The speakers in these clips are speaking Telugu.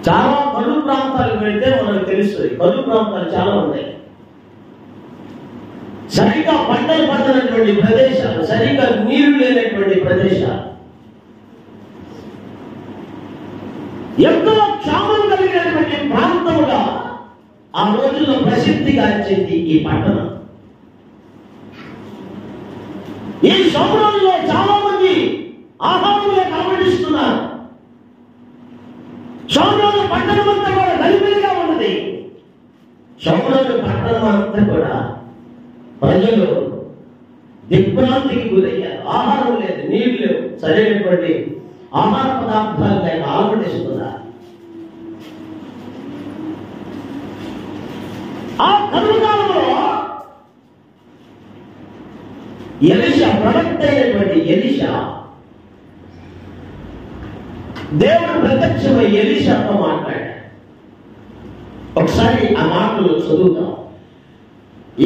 చాలా కరువు ప్రాంతాలకు వెళ్తే మనకు తెలుస్తుంది. కరువు ప్రాంతాలు చాలా ఉన్నాయి. సరిగ్గా పంటలు పండినటువంటి ప్రదేశాలు, సరిగ్గా నీరు లేనటువంటి ప్రదేశాలు, ఎంతో క్షామం కలిగినటువంటి ప్రాంతముగా ఆ రోజుల్లో ప్రసిద్ధిగాంచింది ఈ పట్టణం. ఈ సమయంలో చాలా మంది ఆహారంలో కలవడిస్తున్నారు. షోమ్రోను పట్టణం అంతా కూడా గలిబిలిగా ఉన్నది. షోమ్రోను పట్టణం అంతా కూడా ప్రజలు దిగ్భ్రాంతికి గురయ్యారు. ఆహారం లేదు, నీరు లేవు, సరైనటువంటి ఆహార పదార్థాలు లేక ఆలపడిస్తున్నారు. ఆ కరువుకాలంలో ఎలీషా, ప్రవక్త అయినటువంటి ఎలీషా, దేవుడు ప్రత్యక్షమై ఎలీషాతో మాట్లాడాడు. ఒకసారి ఆ మాటలు చదువుతాం.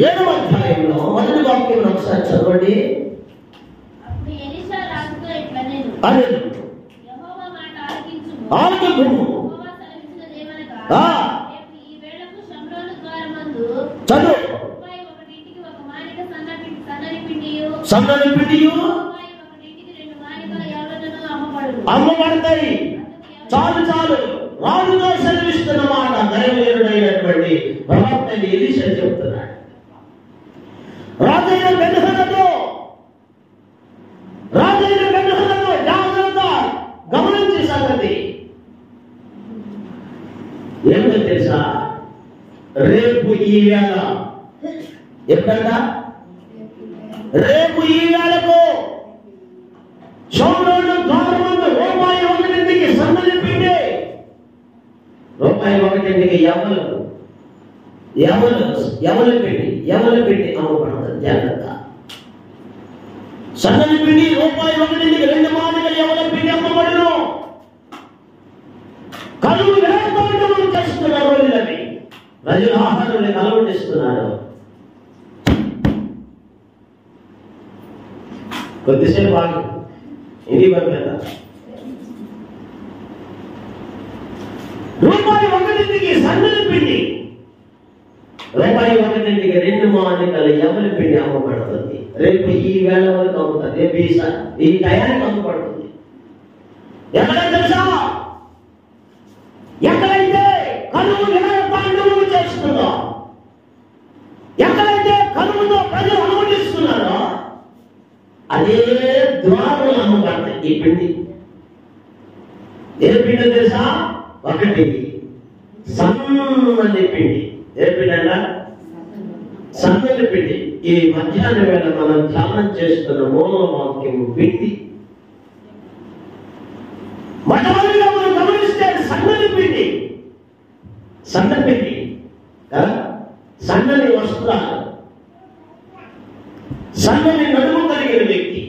7వ అధ్యాయంలో మొదటి వాక్యం ఒకసారి చదవండి. సన్నని పిండియు అమ్మబడతాయి. చాలు చాలు, రాజుగా సెలవిస్తున్న మాట దైవజనుడైనటువంటి ప్రవక్త ఎలీషా చెబుతున్నాడు. రాజైన బెన్హదదు జాగ్రత్త గమనించే సంగతి ఏమిటో తెలుసా? రేపు ఈ వేళ, ఎప్పుడంట? రేపు ఈ వేళకు షోమ్రోను ద్వారమందు రూపాయి 1కి సన్నని పిండి, రూపాయి 1కి ఎవల పిండి అమ్మబడుతుంది. జాగ్రత్త. సన్నని పిండి రూపాయి 1కి 2 మాదిగలు ఎవల పిండి అమ్మబడును. కలువు వేడతోటం చేస్తున్న రోజులవి. ప్రజలు ఆహారాన్ని కలవడిస్తున్నారు. కొద్దిసేపు ఆగి ఇది కదా, రూపాయి 1కి సన్నని పిండి, రూపాయి 1కి 2 మాదిగలు ఎవరి పిండి అమ్మబడుతుంది. రేపు ఈ వేళ వరకు అమ్ముతారు. రేపు ఈ టయానికి అమ్మబడుతుంది. ఎక్కడ తెలుసా? ఎక్కడైతే కరువు తాండవం చేస్తుందో, ఎక్కడైతే కరువుతో ప్రజలు అనుమతిస్తున్నారో అదే ద్వారం అమ్మబడతాయి ఈ పిండి. ఏ పిండి తెలుసా? 1 సన్నని పిండి. ఏ పిండి అన్న? సన్నని పిండి. ఈ మధ్యాహ్న వేళ మనం ధ్యానం చేస్తున్న మూల వాక్యం పిండి. మొట్టమొదటిగా మనం గమనిస్తే సన్నని పిండి, సన్నపిండి కదా, సన్నని వస్త్రాలు, సన్నని నడుము కలిగిన వ్యక్తి,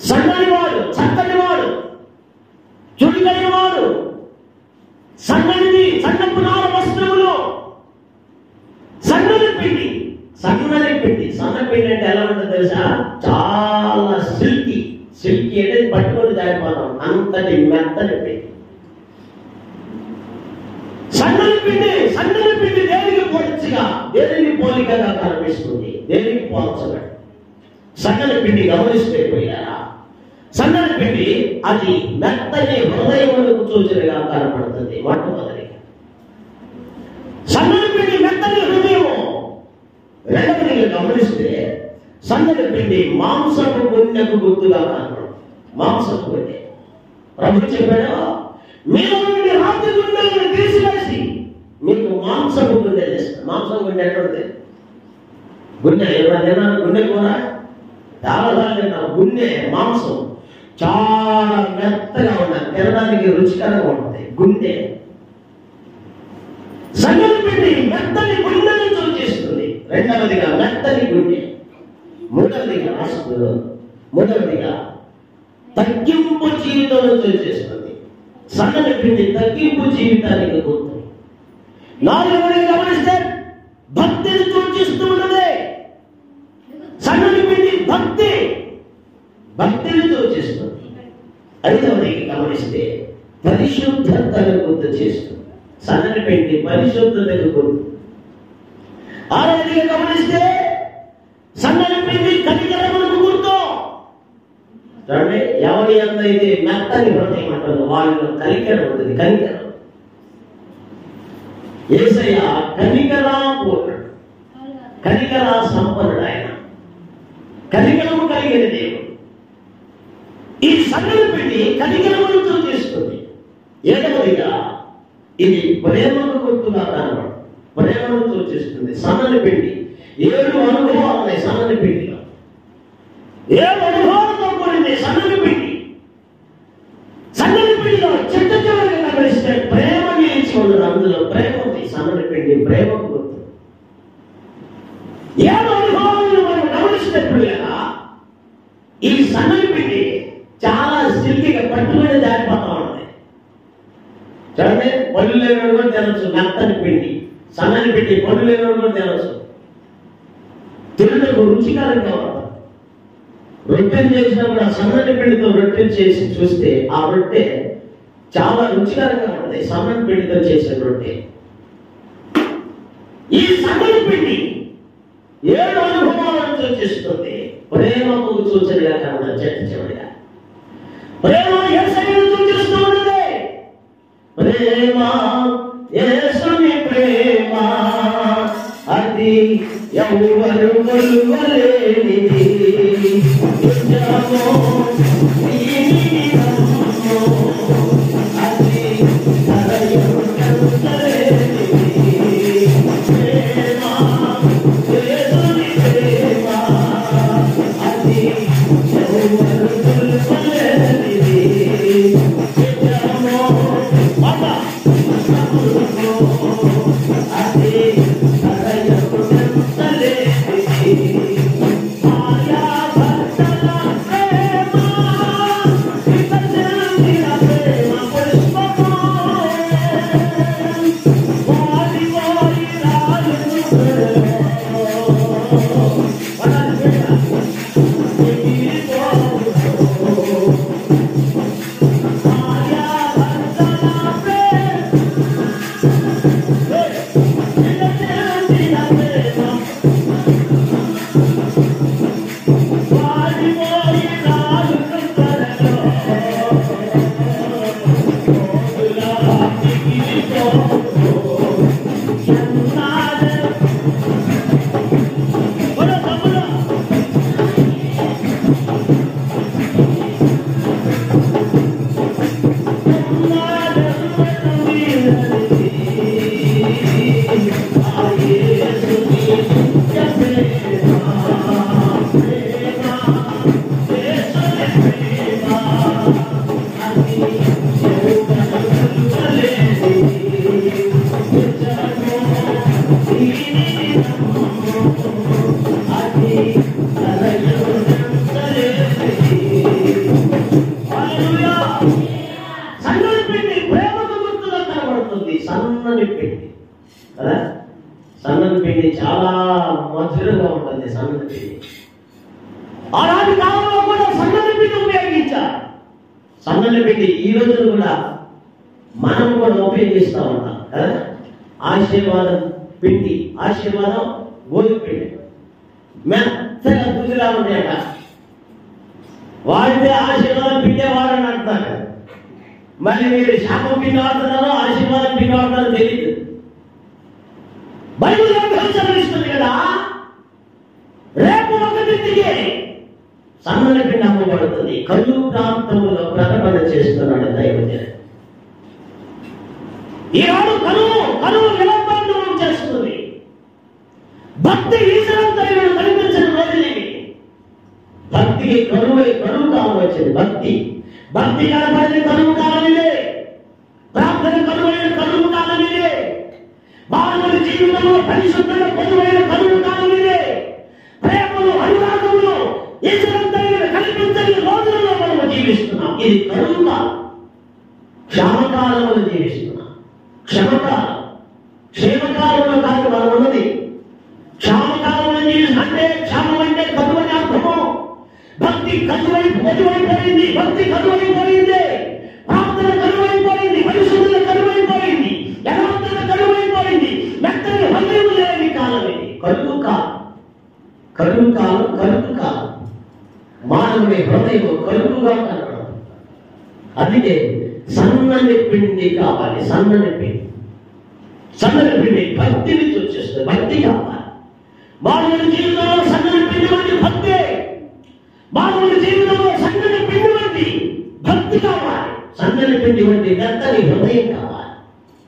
సన్నని వాడు, చక్కని వాడు, చురుకైన వాడు, సన్ననిది, సన్నపు నార వస్త్రములు, సన్నని పిండి. సన్నని పిండి, సన్నపిండి అంటే ఎలా ఉంటుంది తెలుసా? చాలా సిల్కీ. సిల్కీ అనేది పట్టుకొని జారిపోతాం, అంతటి మెత్తని పిండి. సన్నని పిండి దేనికి పోలికగా కనిపిస్తుంది, దేనికి పోల్చబడి. సన్నని పిండి గమనిస్తే పోయారా? సన్నని పిండి అది మెత్తని హృదయములకు సూచనగా కనపడుతుంది. మొట్టమొదటిగా సన్నని పిండి మెత్తని హృదయము. రెండవదిగా గమనిస్తే సన్నని పిండి మాంసపు గుండెకు గుర్తుగా కనపడుతుంది. మాంసపు గుండె. ప్రభు చెప్పాడు, మీరు నుండి రాతి గుండెలను తీసివేసి మీకు మాంసపు గుండె చేస్తాను. మాంసం గుండె ఎక్కడుంది? గుండె ఎవరైనా గుండె కూడా చాలా గుండె మాంసం చాలా మెత్తగా ఉన్నది, తినడానికి రుచికరంగా ఉంటుంది గుండె. సన్నని పిండి మెత్తని గుండెను సూచిస్తుంది. రెండవదిగా మెత్తని గుండె. మూడవదిగా తగ్గింపు జీవితం సూచిస్తుంది. సన్నని పిండి తగ్గింపు జీవితానికి గుర్తు. నాలుగవది గమనిస్తే భక్తిని సూచిస్తూ ఉన్నది. సన్నని పిండి భక్తిని సూచిస్తుంది. ఐదవది గమనిస్తే పరిశుద్ధతను గుర్తు చేస్తుంది. సన్నని పిండి పరిశుద్ధతకు గుర్తు. ఆరోగ్యంగా గమనిస్తే సన్నని పిండి కనికరములకు గుర్తు. చూడండి, ఎవరి అందైతే మెత్తని హృదయం అంటారు వాళ్ళలో కనికరం ఉంటుంది. కనికరం. యేసయ్య కనికరా పూర్ణుడు, కనికరా సంపన్నుడు. ఆయన కనికరము కలిగిన దేవుడు. ఈ సన్నని పిండి కనికరమును సూచిస్తుంది. ఏడవదిగా ఇది ప్రేమకు గుర్తుగా కనబడు, ప్రేమను సూచిస్తుంది. సన్నని పిండి 7 అనుభవాలు ఉన్నాయి. సన్నని పిండిలో 7 అనుభవాలతో కూడింది సన్నని పిండి. సన్నని పిండిలో చిట్ట చివరిగా గమనిస్తే ప్రేమ నిలిచి ఉన్నది. అందులో ప్రేమ ఉంది. సన్నని పిండి ప్రేమకు గుర్తు. 7 అనుభవాలను మనం గమనించినప్పుడు ఈ సన్నని పిండి చాలా సిల్కిగా పట్టుకుని దారిపోతా ఉంటుంది. చూడండి, పళ్ళు లేనివాడు కూడా తినచ్చు. మెత్తని పిండి సన్నని పిండి పళ్ళు లేనివాడు కూడా తినచ్చు. తినకు రుచికరంగా ఉంటుంది. రొట్టెలు చేసినప్పుడు ఆ సన్నని పిండితో రొట్టెలు చేసి చూస్తే ఆ రొట్టె చాలా రుచికరంగా ఉంటుంది. సన్నని పిండితో చేసిన రొట్టె. ఈ సన్నని పిండి 7 అనుభవాలను సూచిస్తుంది. ప్రేమకు సూచనగా కన్నా చెట్టు చివరిగా ప్రేమ యేసయ్యను సూచిస్తూ ఉన్నది. ప్రేమ యేసుని ప్రేమ అది ఎవరు కొలువలేనిది. అది సన్నని పిండి ప్రేమకు గుర్తుగా కనబడుతుంది. సన్నని పిండి కదా. సన్నని పిండి చాలా మధురంగా ఉంటుంది. సన్నని పిండి ఆనాటి కాలంలో కూడా సన్నని పిండి ఉపయోగించారు. సన్నని పిండి ఈ రోజు కూడా మనం కూడా ఉపయోగిస్తూ ఉంటాం కదా. ఆశీర్వాదం పిండి, ఆశీర్వాదం గోధుమ పిండి మెత్తగా దుదిలా ఉంటాయట. వాడితే ఆశీర్వాదం పిండే వాడని అంటున్నారు. మళ్ళీ మీరు శాపం పిండి వాడుతున్నారో ఆశీర్వాదం పిండి వాడుతున్నారో తెలియదు. బైబిల్ గమనిస్తుంది కదా. రేపు ఒకటికి సన్నని పిండి అమ్మబడుతుంది. కల్లు ప్రాంతంలో ప్రకటన చేస్తున్నాడు దైవజనుడు. ఈనాడు కరువు విలంబం చేస్తుంది. భక్తి ఈశ్వరం దైవం కనిపించిన రోజులేవి. భక్తికి కరువు కాలం వచ్చింది. భక్తి కనపడిన కరువు కాలం ఇదే. ప్రార్థన కరువైన కరువు కాలం ఇదే. మానవుల జీవితంలో పరిశుద్ధంగా కరువైన కరువు కాలం ఇదే. ప్రేమలు అనురాగములు ఈశ్వరం దైవం కనిపించని రోజులలో మనం జీవిస్తున్నాం. ఇది కరువు కాలం. క్షమకాలంలో జీవిస్తున్నాం. క్షేమకాలంలో కాదు మనం ఉన్నది. క్షామకాలంలో అంటే క్షామం అంటే కరువని అర్థము. భక్తి కరువైపోయింది. భక్తి కరువైపోయింది. ప్రార్థన కరువైపోయింది. కరువు కాలం, కరువు కాలం. మానవుని హృదయం కరువుగా కనపడదు. అందుకే సన్నని పిండి కావాలి. సన్నని పిండి, సన్నని పిండి భక్తిని సూచిస్తుంది. భక్తి కావాలి. మానవుని జీవితంలో సన్నని పిండి వంటి భక్తి, మానవుని జీవితంలో సన్నని పిండి వంటి భక్తి కావాలి. సన్నని పిండి వంటి మెత్తని హృదయం కావాలి.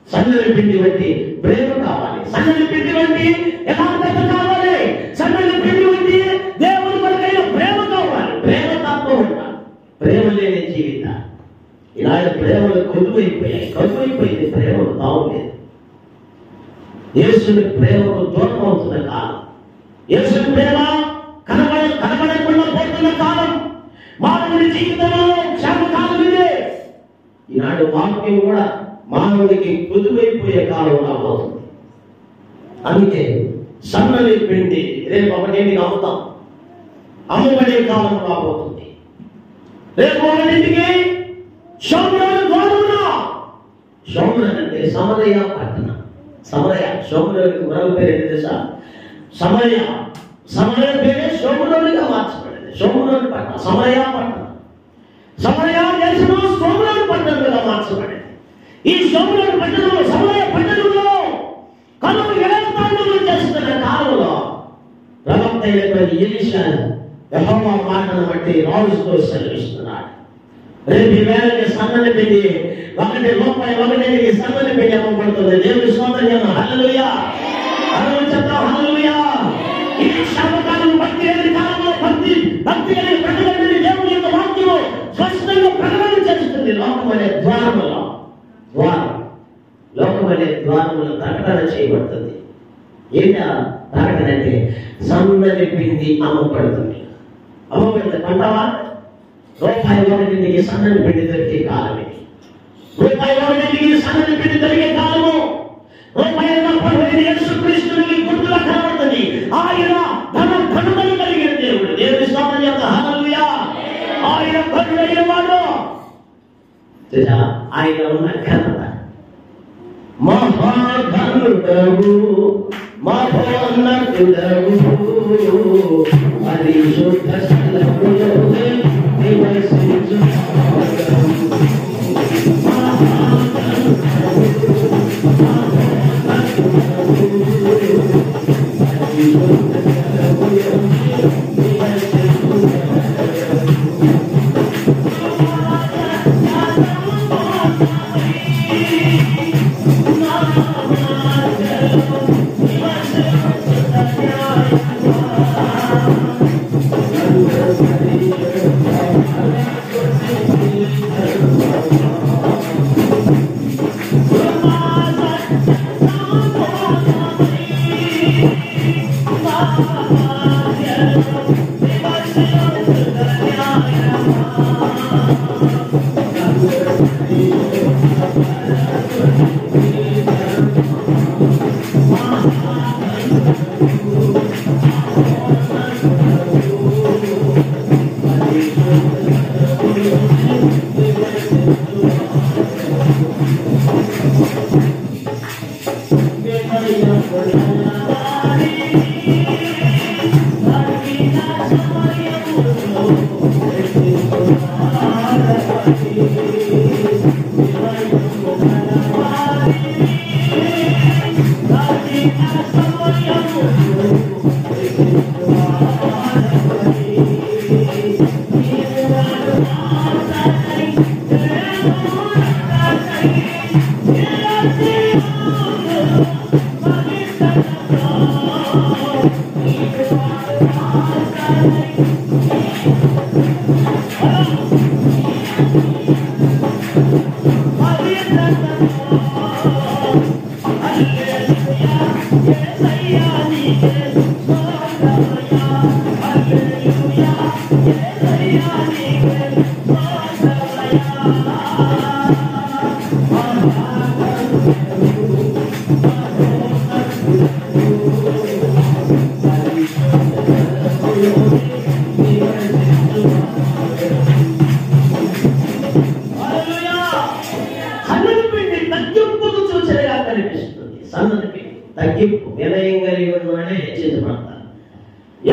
సన్నని పిండి వంటి ప్రేమ కావాలి. సన్నని పిండి వంటి యథార్థత కావాలి. సన్నని పిండి వంటి దేవుని కొరకైన ప్రేమ కావాలి. ప్రేమ తత్వం ఉండాలి. ప్రేమ లేని జీవితం ఇలాంటి ప్రేమలు కరువైపోయింది. ప్రేమలు తావులేదు. యేసుని ప్రేమకు దూరం అవుతున్న కాలం, యేసుని ప్రేమ కనబడకుండా పోతున్న కాలం, మానవుని జీవితంలో క్షేమకాలం ఇదే. ఈనాడు వాక్యం కూడా మానవుడికి కుదువైపోయే కాలం రాబోతుంది. అందుకే సన్నని పిండి రేపు ఒకటింటికి అమ్ముతాం, అమ్మబడే కాలం రాబోతుంది. రేపు ఒకటింటికి షోమ్రోను గోధుమ, షోమ్రోన్ అంటే సమరయ పట్టణం. సమరయ, షోమ్రోనుకి మరొక పేరు ఏంటి తెలుసా? సమరయ. సమరయ పేరే షోమ్రోనుగా మార్చబడింది. షోమ్రోన్ పట్టణం, సమరయ పట్టణం. సమరయ దేశంలో షోమ్రోన్ పట్టణంగా మార్చబడింది. ఈ షోమ్రోన్ పట్టణంలో, సమరయ పట్టణంలో కనుక ఎడతాండవం చేస్తున్న కాలంలో ప్రవక్త అయినటువంటి ఎలీషా యెహోవా మాటను బట్టి రాజుతో సెలవిస్తున్నాడు. రేపు ఈ వేళకి సన్నని పిండి ₹1 సన్నని పిండి అమ్మబడుతుంది. దేవుని స్తోత్రం. హల్లెలూయా. చెప్తాం హల్లెలూయా. ఈ క్షేమకాలం, భక్తి లేని కాలంలో భక్తి అనే ప్రకటనని దేవుని యొక్క వాక్యము స్పష్టంగా ప్రకటన చేస్తుంది. లోకం అనే ద్వారములో ప్రకటన చేయబడుతుంది. ఏంటా ప్రకటన అంటే సన్నని పిండి అమ్మబడుతుంది. పంటవా? ₹1 సన్నని పిండి దొరికే కాలం ఇది. ₹1 సన్నని పిండి దొరికే కాలము. యేసుక్రీస్తునికి గుర్తుగా కనబడుతుంది. ఆయన ధనుడని కలిగిన దేవుడు. దేవుని స్తోత్రం చేత హల్లెలూయా. ఆయన ధనుడైన వాడు. ఆయన ఉన్న ఘనత, మహాధనుడవు, మహోన్నతుడవు, పరిశుద్ధ స్థలములో నివసించు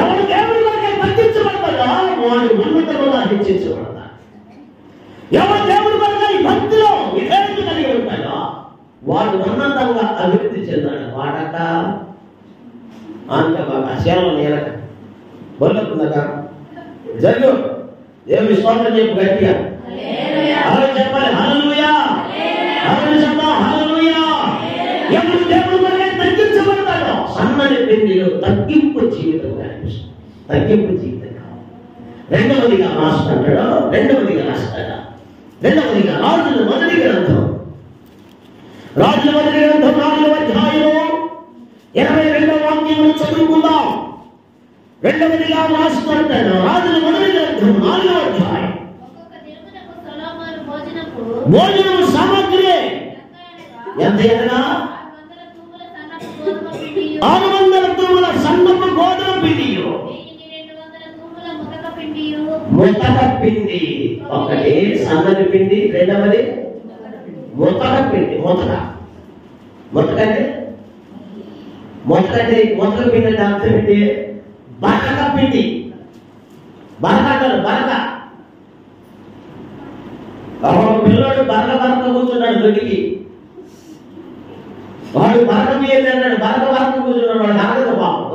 ఎవరు దేవుడి కొరకే తగ్గించబడతాడో వాడు ఉన్నతముగా హెచ్చించబడతాడు. ఎవరు దేవుడి కొరకే భక్తిలో విధేయత కలిగి ఉంటాడో వాడు ఉన్నతంగా అభివృద్ధి చెందాడు. వాడక అంతగా సేవలు నేనక బొల్లకుందక జరుగు దేవుని స్తోత్రం చెప్పు గట్టిగా హల్లెలూయా చెప్పాలి. హల్లెలూయా హల్లెలూయా చెప్పాలి. హల్లెలూయా. ఎవరు దేవుడి కొరకే తగ్గించబడతాడో సన్నని పిండిలో తగ్గింపు జీవితం కనిపిస్తుంది. తగ్గింపు జీవితం కావాలి. రెండవదిగా రాస్తాడు రాజుల మొదటి గ్రంథం 4వ అధ్యాయము 22వ వాక్యమును చదువుకుందాం. రెండవదిగా రాస్తాడు రాజుల మొదటి గ్రంథం 4వ అధ్యాయం. భోజనము సామగ్రి ఎంత ఎనగా 600 తూముల సన్నపు గోధుమ పిండియు ముతక పిండి. ఒకటి సన్నని పిండి, రెండవది ముతక పిండి. ముతక పిండి అంటే అర్థం ఏంటి? బరక పిండి. బరక పిల్లోడు బరక కూర్చున్నాడు దొరికి. వాడు బరక మీద అన్నాడు, బరక కూర్చున్నాడు. వాడు ఆగదు పాపం,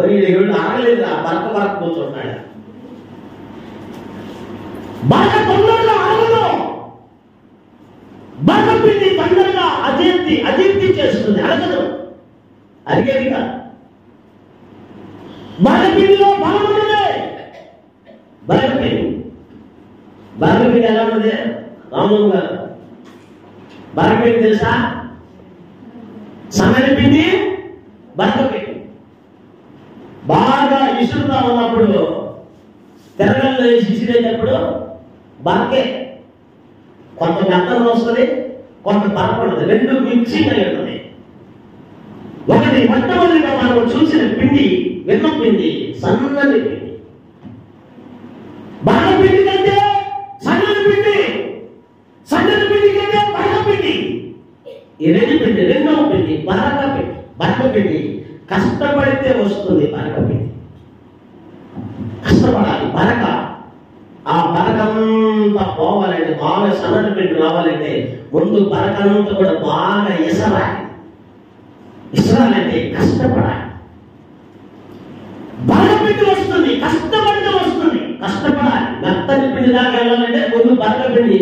ఆగలేదు. బరక కూర్చున్నాడు. బాగా తొందరగా ఆగదు. బాగా పిండి తొందరగా అజీర్తి చేస్తుంది, అడగదు, అడిగేది కాదు. బాగా పిండిలో బలం ఉన్నదే. బాగా పిండి ఎలా ఉన్నది రాము గారు? బాగా పిండి తెలుసా? సన్నని పిండి, బాగా పిండి. బాగా ఇసురుతా ఉన్నప్పుడు తెరగల్లో ఇసిరేటప్పుడు బాకే కొంత మెత్తనం వస్తుంది, కొంత బలపడుతుంది. రెండు మిక్సింగ్ అయి ఉంటుంది. ఒకటి మొట్టమొదటిగా మనం చూసిన పిండి వెన్న పిండి, సన్నని పిండి. బాగా పిండి కంటే సన్నని పిండి, సన్నని పిండి కంటే బాగా పిండి. ఈ రెండు పిండి, రెండవ పిండి బరక పిండి. కష్టపడితే వస్తుంది బరక పిండి. కష్టపడాలి. బరక ఆ బరకంతా పోవాలంటే, బాగా సన్నటి పిండి రావాలంటే ముందు బరకంతా కూడా బాగా ఇసరాలంటే కష్టపడాలి. బరక పిండి వస్తుంది, కష్టపడితే వస్తుంది. కష్టపడాలి. మెత్తని పిండి దాకా వెళ్ళాలంటే ముందు బరక పిండి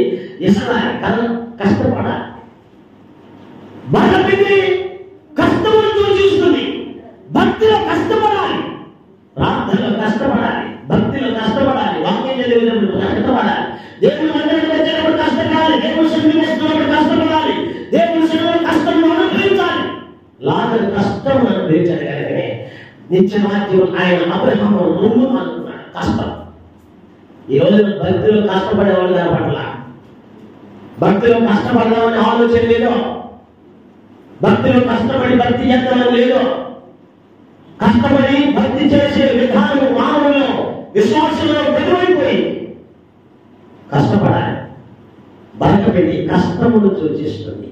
ఇసరాలి, కష్టపడాలి. బరక పిండి కష్టపడి చూస్తుంది. భక్తిలో కష్టపడాలి, ప్రార్థనలో కష్టపడాలి, భక్తిలో కష్టపడాలి, వాక్యం చదివేటప్పుడు కష్టపడాలి, దేవుని మందిరానికి వచ్చేటప్పుడు కష్టపడాలి, దేవుని సన్నిధికి వస్తున్నప్పుడు కష్టపడాలి, దేవుని సన్నిధిలో కష్టం అనుభవించాలి. లాజరు కష్టం అనుభవించాలి కనుకనే నిత్యరాజ్యం ఆయన అబ్రహాము రొమ్ము అనుకున్నాడు. కష్టం. ఈ రోజు భక్తిలో కష్టపడే వాళ్ళు కనపడాల. భక్తిలో కష్టపడదామని ఆలోచన లేదు. భక్తిలో కష్టపడి భక్తి చేద్దామని లేదు. కష్టపడి భక్తి చేసే విధానం మానవుల్లో, విశ్వాసంలో పెరుగైపోయి కష్టపడాలి. బరక పిండి కష్టమును సూచిస్తుంది.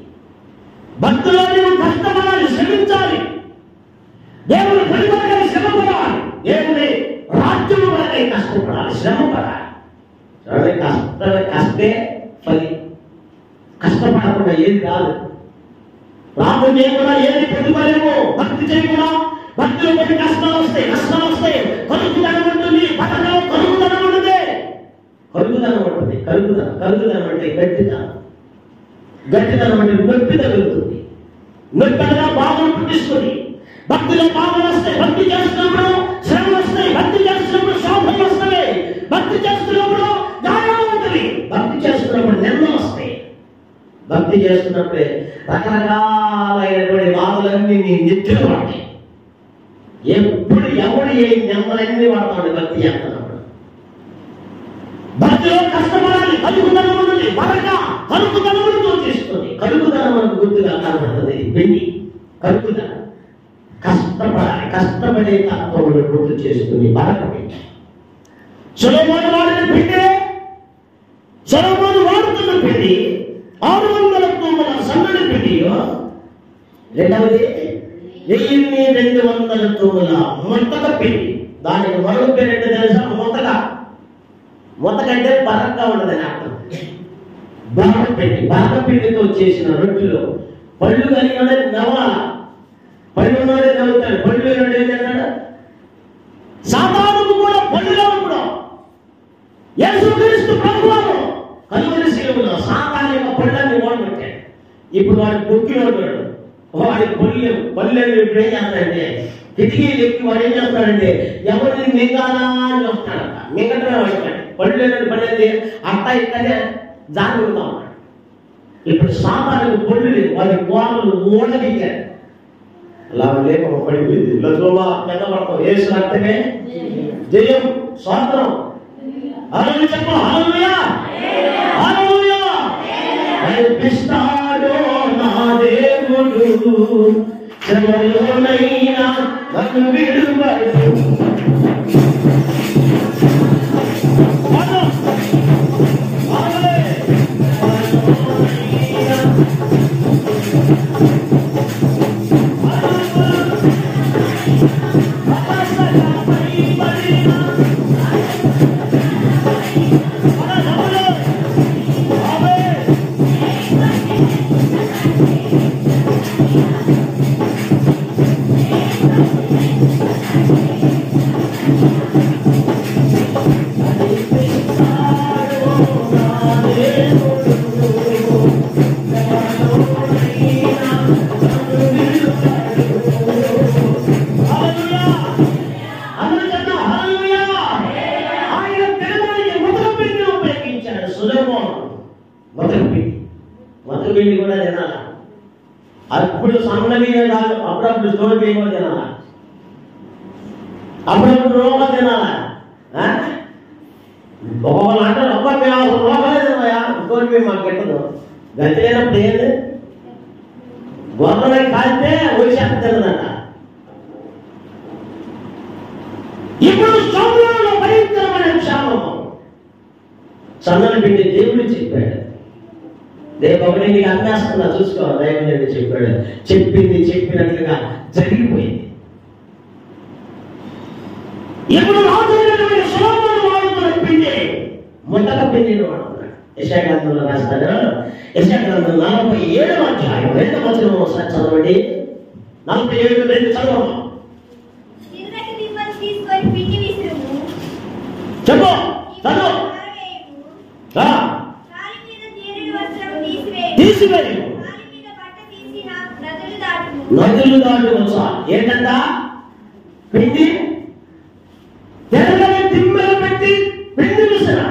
భక్తిలో నువ్వు కష్టపడాలి, శ్రమించాలి. దేవుని పని కొరకై శ్రమపడాలి. దేవుని రాజ్యం కొరకై కష్టపడాలి, శ్రమపడాలి. కష్టే ఫలి. కష్టపడకుండా ఏది రాదు. ప్రార్థన చేయకుండా ఏది ప్రతిఫలము. భక్తి చేయకుండా భక్తిలో కొన్ని కష్టాలు వస్తాయి. కలుగుదనం ఉంటుంది. పథకంలో కలుగుదనం ఉంటుంది. కలుగుదనం అంటే గట్టిదనం అంటే నొప్పి తగులుతుంది. నొప్పి అనగా బాధను పుట్టిస్తుంది. భక్తిలో బాధలు వస్తాయి. భక్తి చేస్తున్నప్పుడు శ్రమలు వస్తాయి. భక్తి చేస్తున్నప్పుడు శోభలు వస్తాయి. భక్తి చేస్తున్నప్పుడు గాయాలు ఉంటుంది. భక్తి చేస్తున్నప్పుడు నిందలు వస్తాయి. భక్తి చేస్తున్నప్పుడే రకరకాలైనటువంటి బాధలన్నీ నీ నెత్తిన పడతాయి. ఎప్పుడు ఎవడు ఏ నెమ్మలన్నీ వాడతాడు భక్తి చేస్తున్నప్పుడు. భక్తిలో కష్టపడాలి. కలుగుదనం ఉన్నది. కలుగుదనమును సూచిస్తుంది. కలుగుదనం గుర్తుగా కనబడుతుంది. పిండి కలుగుదనం. కష్టపడాలి. కష్టపడే తత్వమును గుర్తు చేస్తుంది బరక పిండి. సొలొమోను వాడిన పిండి, సొలొమోను వాడుతున్న పిండి 600 తూముల సన్నని పిండి. రెండవది 1200 తూముల మొట్టక పిండి. దానికి మరొక పేరు ఏంటో తెలుసా? మొతక. మొతకంటే బరకగా ఉండదని అర్థం. బరకపిండి, బరకపిండితో చేసిన రొట్టెలు. పళ్ళు కలిగినోడే నవ్వాల, పళ్ళు ఉన్నోడే నవ్వుతాడు, పళ్ళు లేనోడు ఏం చేస్తాడు? సాతానుకు కూడా పళ్ళుగా ఉండడం. యేసుక్రీస్తు ప్రభువు కలువరి శిలువలో సాతాను యొక్క పళ్ళని ఓడగొట్టాడు. ఇప్పుడు వాడి బొక్కిలో ఉంటాడు, వాడి పళ్ళు ఇప్పుడు ఏం చేస్తాడంటే కిటికీలు ఎక్కి వాడు ఏం చేస్తాడంటే ఎవరిని మింగాలా అని వస్తాడంట. మింగటమే వాడి పళ్ళు లేని పని అయితే అట్ట ఇక్కడే జాగ్రత్తగా ఉన్నాడు. ఇప్పుడు సాతానుకు పళ్ళు లేదు, వాడి గోడలు ఓడగొట్టాడు. అలా లేక పడిపోయింది. లజోమా పెద్ద పడతాం. యేసు రక్తమే జయం, స్వాతంత్రం. హల్లెలూయా చెప్పు, హల్లెలూయా హల్లెలూయా. కల్పిస్తాడో నా దేవుడు, శ్రమలోనైనా నన్ను విడువడు. మొదలుపిండి కూడా తినాల. అప్పుడు సన్నవి కాదు, అప్పుడప్పుడు స్టోర్ బియ్యం కూడా తినాల, అప్పుడప్పుడు రోగా తినాల. ఒకళ్ళు అంటారు అబ్బా మేము రోగాలే తిన్నాయా, స్టోర్ బియ్యం మాకు పెట్టదు. గతి లేనప్పుడు ఏంటి? గొర్రెలై కాలితే వచ్చేట తినదంట. ఇప్పుడు సౌందర్యంలో భయంకరమైన క్షామము. సన్నని పిండి దేవుడు చెప్పాడు, రేపు ఒకటి నీకు అమ్మేస్తున్నా చూసుకో, దైవజనుడు చెప్పాడు. చెప్పింది చెప్పినట్లుగా జరిగిపోయింది. ఇప్పుడు రాజైనటువంటి సొలొమోను వాడుతున్న పిండి మొదట పిండిని వాడుతున్నాడు. యెషయా గ్రంథంలో రాస్తాడు. యెషయా గ్రంథం 47వ అధ్యాయం 2వ వచనం ఒకసారి చదవండి. 47:2 చదవండి. చెప్పు చదువు. తీసివేయు, నదులు దాటువచ్చా. ఏంటంట? పిండి తెరగని తిమ్మలు పెట్టి పిండి విసిరా.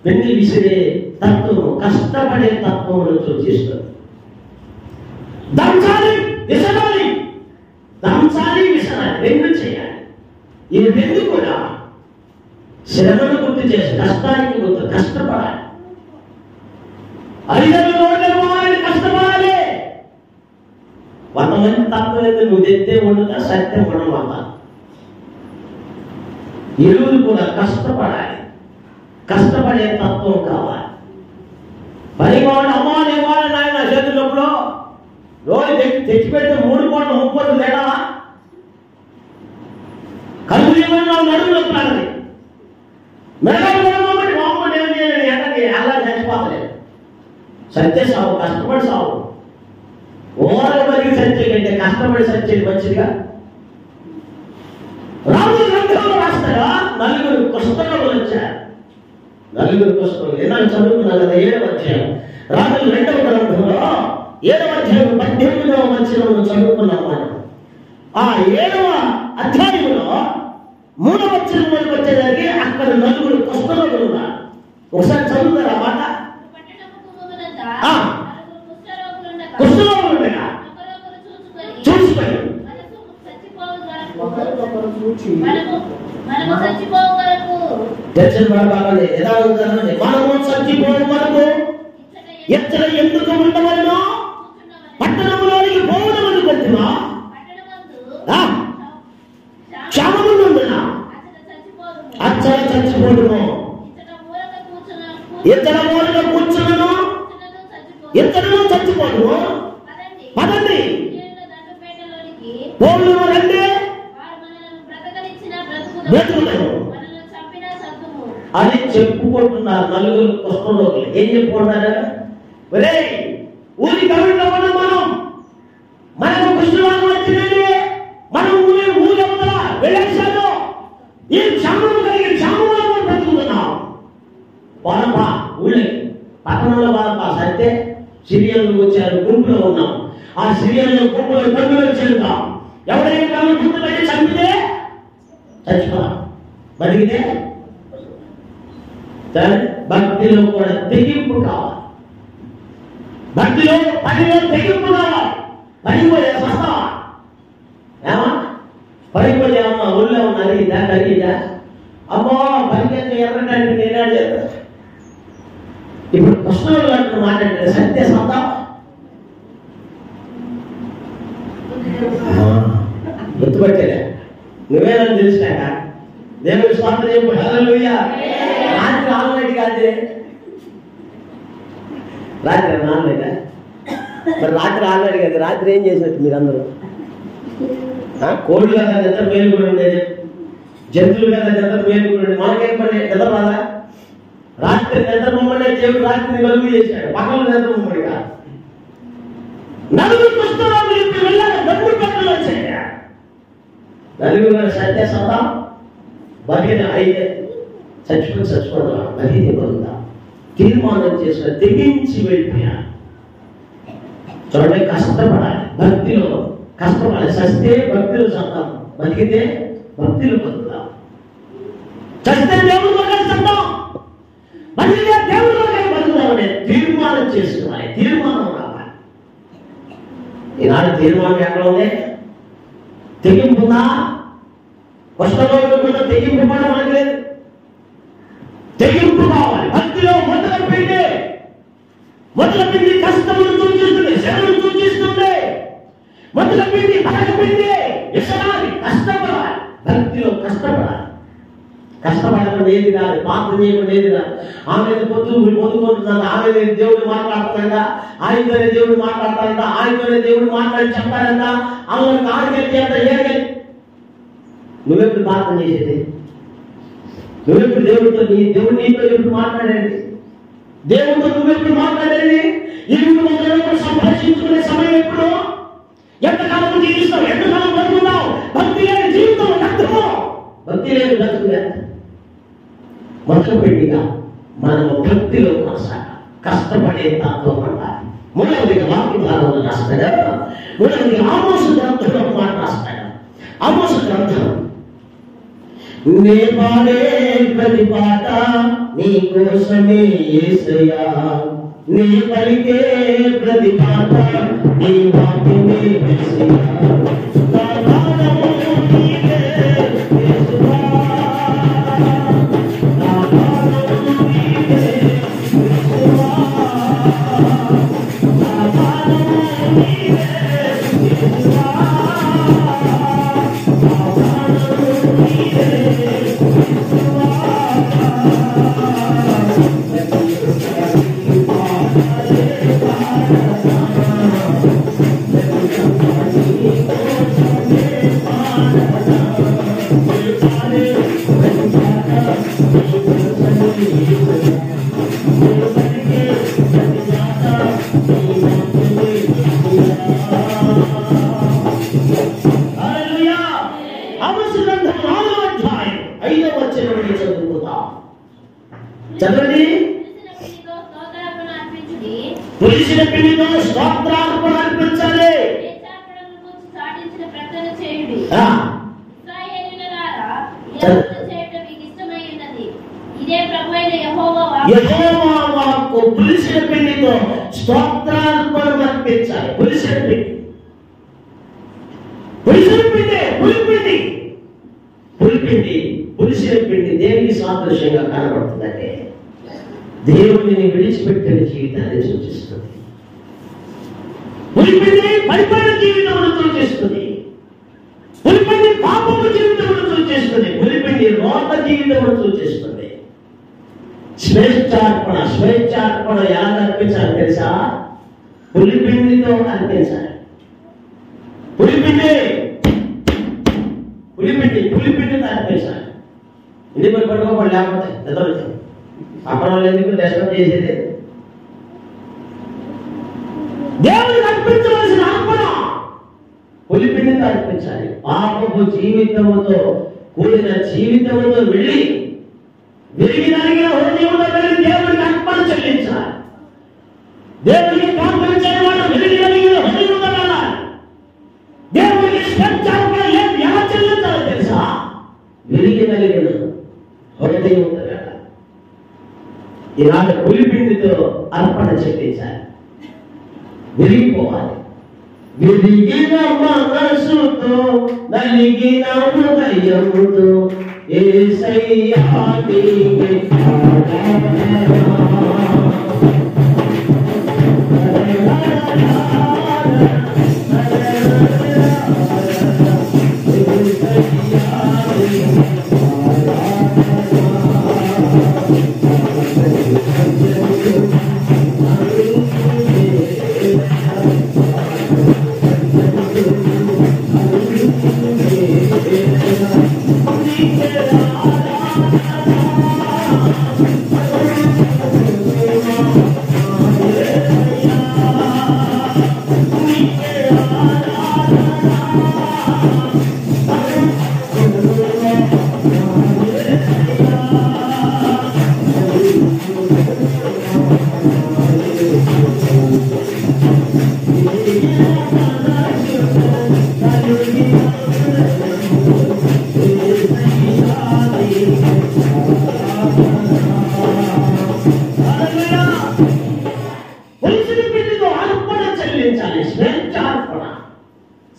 పిండి విసిరే తత్వం, కష్టపడే తత్వం సూచిస్తుంది. దంచాలి విసరాలి, దంచాలి విసరాలి, రెండు చేయాలి. ఈ రెండు కూడా శ్రమను గుర్తు చేసి కష్టానికి గుర్తు. కష్టపడాలి, 5 రోజులు పోవాలని కష్టపడాలి. 100 మంది తత్వం అయితే నువ్వు తెస్తే వండుతా, సత్యం ఉండమాట. ఎరువులు కూడా కష్టపడాలి, కష్టపడే తత్వం కావాలి. పనివాడు అమ్మా నేవాడు నాయన చేతున్నప్పుడు రోజు తెచ్చి పెడితే 3 కోట్ల 30 తేడా. కలుపు తీయమని నడుము నొప్పాలని మెడలు ఎండకి అలా చచ్చిపోతలేదు. సత్య సాగు, కష్టపడి సాగు. ఓరగ బతికి సత్య కంటే కష్టపడి సత్యేది మంచిదిగా. రాజు గ్రంథంలో రాస్తారా 4 కుష్ఠరోగులు వచ్చారు. 4 కుష్ఠరోగులు ఏదైనా చదువుకున్నా కదా. 7వ అధ్యాయం రాజుల 2వ గ్రంథంలో 7వ అధ్యాయం 18వ వచనం చదువుకున్నాం మనం. ఆ 7వ అధ్యాయంలో 3వ వచనం వరకు వచ్చేసరికి అక్కడ 4 కుష్ఠరోగులు ఉన్నారు. ఒకసారి చదువుతారా మాట? కుష్ఠరోగులు ఉండగా చూసిపోయి దర్శనం పడబాగాలి. ఎలా ఉంటుందండి? మనము చచ్చిపోవడం వరకు ఎక్కడ ఎందుకు ఉండవలనో పట్టణంలోనికి పోవడం అనుకుంటున్నా. క్షమముందున అచ్చర చచ్చిపోవడము, ఇతర మూలక కూర్చున్నాను, ఇతరులు చచ్చిపోవడము. పదండి పోలు రండి, బ్రతుకుతాము అని చెప్పుకుంటున్నారు నలుగురు కుష్ఠరోగులు. ఏం చెప్పుకుంటారు? ఒరే ఊరి కవిలో ఉన్నాం మనకు కుష్ఠరోగం వచ్చిందండి, మనం ఊరి వెళ్ళేసాను, ఈ క్షమము కలిగి క్షమలో బ్రతుకుతున్నాం. బాధపా ఊళ్ళకి పట్టణంలో బాధపా సత్తే సిరియన్లు వచ్చారు, గుంపులో ఉన్నాం. ఆ సిరియన్లు గుంపులో తగ్గులో చెల్లుతాం. ఎవరైనా కావాలి గుంపు పెట్టి చంపితే చచ్చిపోతాం, బతికితే భక్తిలో కూడా తెగింపు కావాలి. భక్తిలో పనిలో తెగింపు కావాలి. పడిపోయే వస్తావా? ఏమా పడిపోతే అమ్మా ఊళ్ళో ఉన్న అడిగిదా కలిగిదా? అమ్మో పనికి ఎర్రడానికి నేనే చేస్తా. ఇప్పుడు కృష్ణుడు అంటూ మాట్లాడితే సత్య సత్తా గుర్తుపట్టేలే, నువ్వేనని తెలిసినాక దేవుడి స్వార్థ చెప్పు. హల్లెలూయా. రాత్రి ఆన్లైట్ కాదే, రాత్రి ఆన్లైట్. మరి రాత్రి ఆన్లైట్ కాదు, రాత్రి ఏం చేసినట్టు మీరందరూ? కోళ్ళు కదా నిద్ర మేలుకుని ఉండేది, జంతువులు కదా నిద్ర మేలుకుని ఉండేది. మనకేం పని నిద్ర రాదా? రాత్రి నిద్ర మమ్మల్ని దేవుడు రాత్రిని వెలుగు చేశాడు, పగలు నిద్ర మమ్మల్ని కాదు. నలుగురు పుస్తకాలు ఇప్పుడు వెళ్ళాలి, నలుగురు పక్కలు వచ్చాయి. నలుగురు సత్య సదా బహిర అయితే చచ్చిపోదా బహిర పొందా తీర్మానం చేసిన తెగించి వెళ్ళిపోయా. చూడండి, కష్టపడాలి, భక్తిలో కష్టపడాలి. సస్తే భక్తిలో చద్దాం, బతికితే భక్తిలో పొందుతాం. చస్తే దేవుడు చద్దాం, బతికితే దేవుడు బతుకుతామని తీర్మానం చేసుకోవాలి. తీర్మానం రావాలి. ఈనాడు తీర్మానం ఎక్కడ ఉంది? తెగింపుందా? కష్టంలో కూడా తెగింపు కూడా మనకి లేదు. తెగింపు కావాలి. భక్తిలో మొదలుపెట్టి కష్టములు సూచిస్తుంది, శ్రమను సూచిస్తుంది. మొదలుపెట్టి బతకపెట్టి విషయాన్ని కష్టపడాలి. భక్తిలో కష్టపడాలి. కష్టపడకుండా ఏది రాదు, పాత్ర చేయకుండా ఏది రాదు. ఆమె పొందుకుంటున్నాను, ఆమె దేవుడు మాట్లాడుతాడంట, ఆయనతోనే దేవుడు మాట్లాడతాడంట, ఆయనతోనే దేవుడు మాట్లాడి చెప్తాడంట. ఆమెకు ఆడికెళ్తే అంత ఏగలి. నువ్వెప్పుడు ప్రార్థన చేసేది? నువ్వెప్పుడు దేవుడితో దేవుడు నీతో ఎప్పుడు మాట్లాడండి? దేవుడితో నువ్వెప్పుడు మాట్లాడేది? ఇరువురు మొదలు సంభాషించుకునే సమయం ఎప్పుడు? ఎంతకాలం జీవిస్తావు? ఎంతకాలం బతుకుతావు? భక్తి లేని జీవితం వ్యర్థము. భక్తి లేని బ్రతుకు వ్యర్థం. మొదలుపెట్టిగా మనము భక్తిలో కొనసాగాలి, కష్టపడే తత్వం ఉండాలి. మూడవదిగా వాక్య భాగంలో రాస్తాడు. మూడవదిగా ఆమోసు గ్రంథంలో మాట రాస్తాడు. ఆమోసు గ్రంథం, నే పాడే ప్రతి పాట నీ కోసమే యేసయ్యా, నీ పలికే ప్రతి పాట నీ వాక్యమే యేసయ్యా. చదవండి. పులిసిన పిండితో స్తోత్రార్పణ అర్పించాలి. యెహోవా వాక్కు పులిసిన పిండితో స్తోత్రార్పణ అర్పించాలి. పులిసిన పిండి, పులిసిన పిండి, పులిపిండి, పులిపిండి, పులిసిన పిండి దేనికి సాదృశ్యంగా కనబడుతుందంటే దేవుడిని విడిచిపెట్టిన జీవితాన్ని సూచిస్తుంది. పులిపిండి పరిపూర్ణ జీవితమును సూచిస్తుంది. పులిపిండి పాపము జీవితమును సూచిస్తుంది. పులిపిండి రోత జీవితమును సూచిస్తుంది. స్వేచ్ఛార్పణ, స్వేచ్ఛార్పణ ఎలా అర్పించాలి తెలుసా? పులిపిండితో అర్పించాలి. పులిపిండి పులిపిండితో అర్పించాలి. వెళ్ళిపోయి పడుకోవాలి, లేకపోతే నిద్ర అక్కడ వాళ్ళు ఎందుకు డిస్టర్బ్ చేసేది. దేవుడికి అర్పించవలసిన అర్పణ పులిపిండితో అర్పించాలి. పాపపు జీవితముతో కూడిన జీవితముతో వెళ్ళి విరిగి నలిగిన హృదయంలో వెళ్ళి దేవుడికి అర్పణ చెల్లించాలి. దేవుడికి కాంపరించని వాడు విరిగి నలిగిన హృదయంలో వెళ్ళాలి. దేవుడికి స్వేచ్ఛార్పణ ఎలా చెల్లించాలో తెలుసా? విరిగి నలిగిన హృదయం వెళ్ళాలి. ఈనాడు పులిపిండితో అర్పణ చెల్లించాలి. విరిగిపోవాలి. విరిగిన మనసుతో నలిగిన హృదయముతో యేసయ్యా నీవే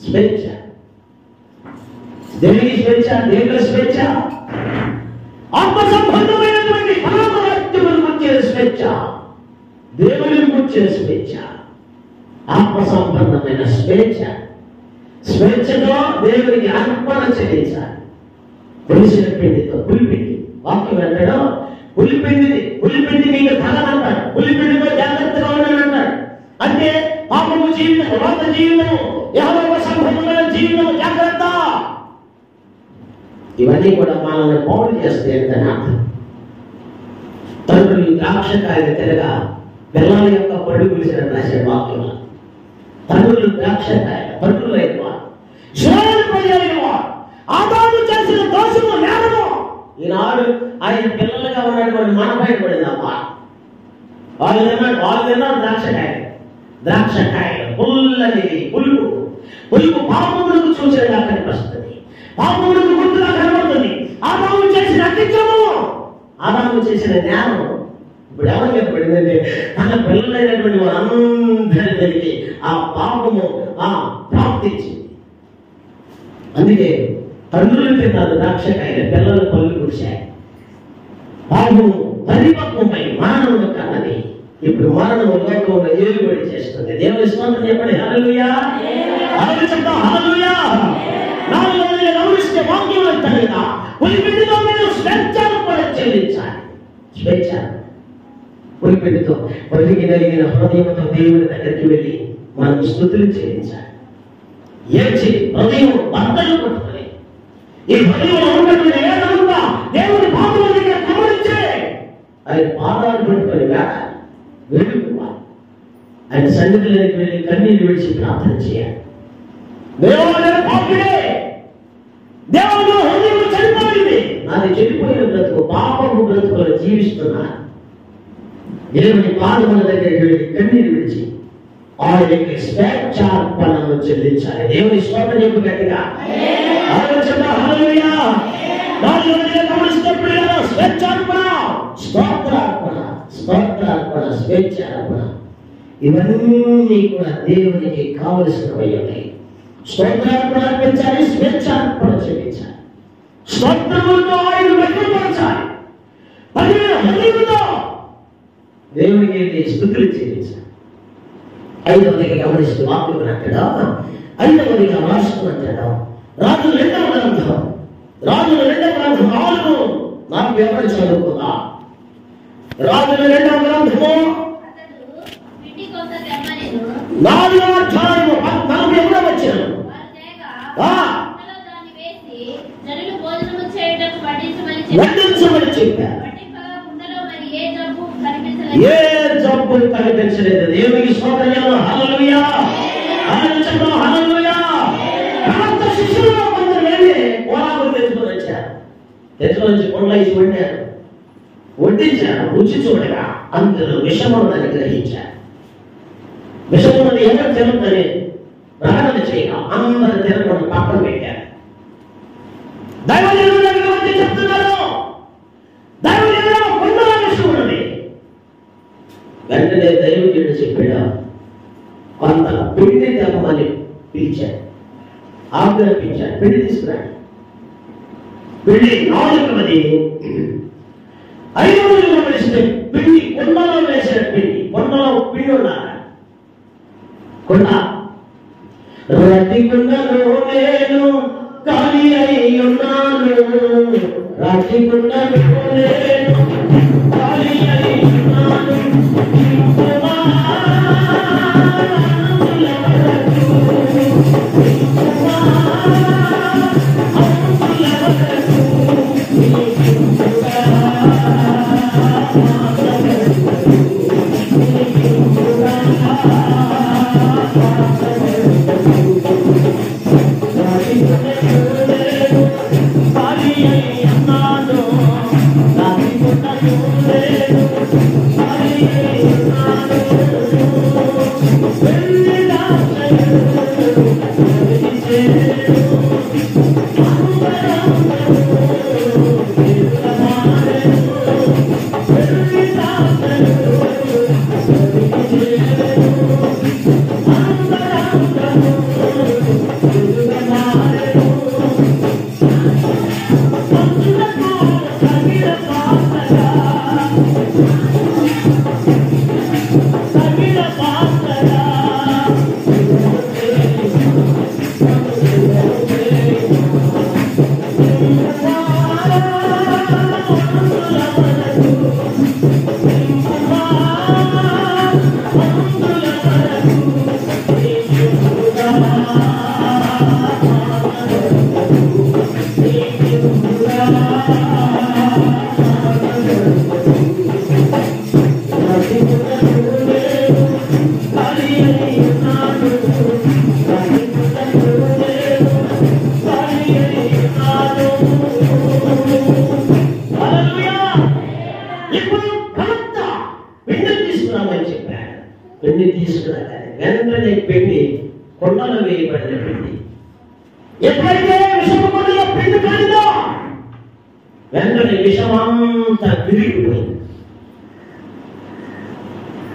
స్వేచ్ఛ. దేవుని స్వేచ్ఛ, దేవుని స్వేచ్ఛ, ఆత్మ సంబంధమైనటువంటి పరమరాజ్యములకు వచ్చే స్వేచ్ఛ, దేవునికి వచ్చే స్వేచ్ఛ, ఆత్మ సంబంధమైన స్వేచ్ఛ. స్వేచ్ఛతో దేవునికి అర్పణ చెల్లించాలి. పులిసిన పిండితో పులిపిండి వాక్యం అంటాడు. పులిపిండి మీకు తగనంటాడు. పులిపిండితో జాగ్రత్తగా ఉండని అంటాడు. అంటే పాపము జీవితం, రోత జీవితము, యెహోవా సంబంధమైన జీవితము జాగ్రత్త. ఇవన్నీ కూడా మనల్ని పాడు చేస్తే ఏంటని అర్థం. తండ్రులు ద్రాక్షకాయలు తిరగా పిల్లల యొక్క పడు పిలిచిన రాసే వాక్యం. తండ్రులు ద్రాక్షకాయలు, తండ్రులు అయిన వారు, ఇశ్రాయేలు ప్రజలైన వారు, ఆదాము చేసిన దోషము నేరము ఈనాడు ఆయన పిల్లలుగా ఉన్నటువంటి మన బయటపడింది. అమ్మ వాళ్ళు తిన్నాడు ద్రాక్షకాయలు పుల్లని పులుపు పాపములకు చూసేలా కనిపిస్తుంది, పాపములకు గుర్తుగా కనబడుతుంది. ఆదాము చేసిన అతిక్రమము, ఆదాము చేసిన జ్ఞానం ఇప్పుడు ఎవరికి ఏర్పడిందంటే తన పిల్లలైనటువంటి వారందరికీ ఆ పాపము ప్రాప్తించింది. అందుకే తండ్రులు తిన్నారు ద్రాక్షకాయలు, పిల్లలు పళ్ళు కుడిశాయి. పాపము పరిపక్వమై మరణము కన్నది. ఇప్పుడు మరణము లోకంలో ఏలుబడి చేస్తుంది. దేవుని స్తోత్రం చెప్పండి. హల్లెలూయా, హల్లెలూయా చెప్తాం. హల్లెలూయా. నాలుగు గమనిస్తే వాక్యం అంటారుగా పులిపిండితో మీరు స్వేచ్ఛార్పణ చెల్లించాలి. స్వేచ్ఛ పులిపిండితో పలికి కలిగిన హృదయంతో దేవుని దగ్గరికి వెళ్ళి మనం స్తుతులు చెల్లించాలి. ఏడ్చి హృదయం బద్దలు కొట్టుకొని ఈ హృదయంలో ఉన్నటువంటి ఏదంతా దేవుని పాదముల దగ్గర గమనించే ఆయన పాదాలు పెట్టుకొని వేడుకోవాలి. ఆయన సన్నిధిలోకి వెళ్ళి కన్నీళ్ళు విడిచి ప్రార్థన చేయాలి. దేవుడు హృదయం చనిపోయింది, నాది చెడిపోయిన బ్రతుకు, పాపము బ్రతుకులు జీవిస్తున్నా. దేవుని పాదముల దగ్గరికి వెళ్ళి కన్నీళ్ళు విడిచి ఆయనకి స్వేచ్ఛార్పణను చెల్లించాలి. దేవుని స్తోత్రం చెప్పు గట్టిగా. హల్లెలూయా. స్వేచ్ఛార్పణ, స్తోత్రార్పణ, స్వేచ్ఛార్పణ ఇవన్నీ కూడా దేవునికి కావలసినవి ఉన్నాయి. స్తోత్రార్పణ అర్పించాలి, స్వేచ్ఛార్పణ చెల్లించాలి. స్తోత్రములతో ఆయన వ్యక్తపరచాలి. హృదయంతో దేవునికి స్తుతులు చెల్లించాలి. ఐదవదిగా గమనిస్తూ వాక్యం అంటాడా, ఐదవదిగా రాసుకుంటాడా రాజుల రెండవ గ్రంథం 4 ఎవరు చదువుకుందా? రాజుల రెండవ గ్రంథము 4వ అధ్యాయము 41వ వచనం. వడ్డించమని చెప్పారు. ఏ జబ్బు కనిపించలేదు. దేవునికి స్తోత్రం. హల్లెలూయా, హల్లెలూయా. శిష్యులు కొందరు వెళ్ళి కోలాబులు తెచ్చుకొని వచ్చారు. తెచ్చుకొని వచ్చి కొండలు వేసి వండారు, వడ్డించారు. రుచి చూడగా అందరూ విషమున్నదని గ్రహించారు. విషమున్నది ఎవరు తినద్దని ప్రకటన చేయగా అందరూ తినకుండా పక్కన పెట్టారు. దైవజనుల దగ్గర వచ్చి చెప్తున్నారు, దైవజనుల కొండల విషయం ఉన్నది. వెంటనే దైవజనుడు చెప్పాడు, కొంత పిండి తెమ్మని పిలిచాడు, ఆజ్ఞాపించాడు. పిండి తీసుకురాడు. పిండి 4 5 వేసిన పిండి, కొండలో వేసిన పిండి, కొండలో పిండి ఉన్నారు. కొండ రాతి కొండలో నేను ఖాళీ అయి ఉన్నాను, రాతి కొండలో నేను ఖాళీ అయి ఉన్నాను. పిండి తీసుకురాగానే వెంటనే పిండి కొండలో వేయబడిన పిండి. ఎప్పుడైతే విషము కొండలో పిండి కాలిందో వెంటనే విషమంతా విరిగిపోయింది.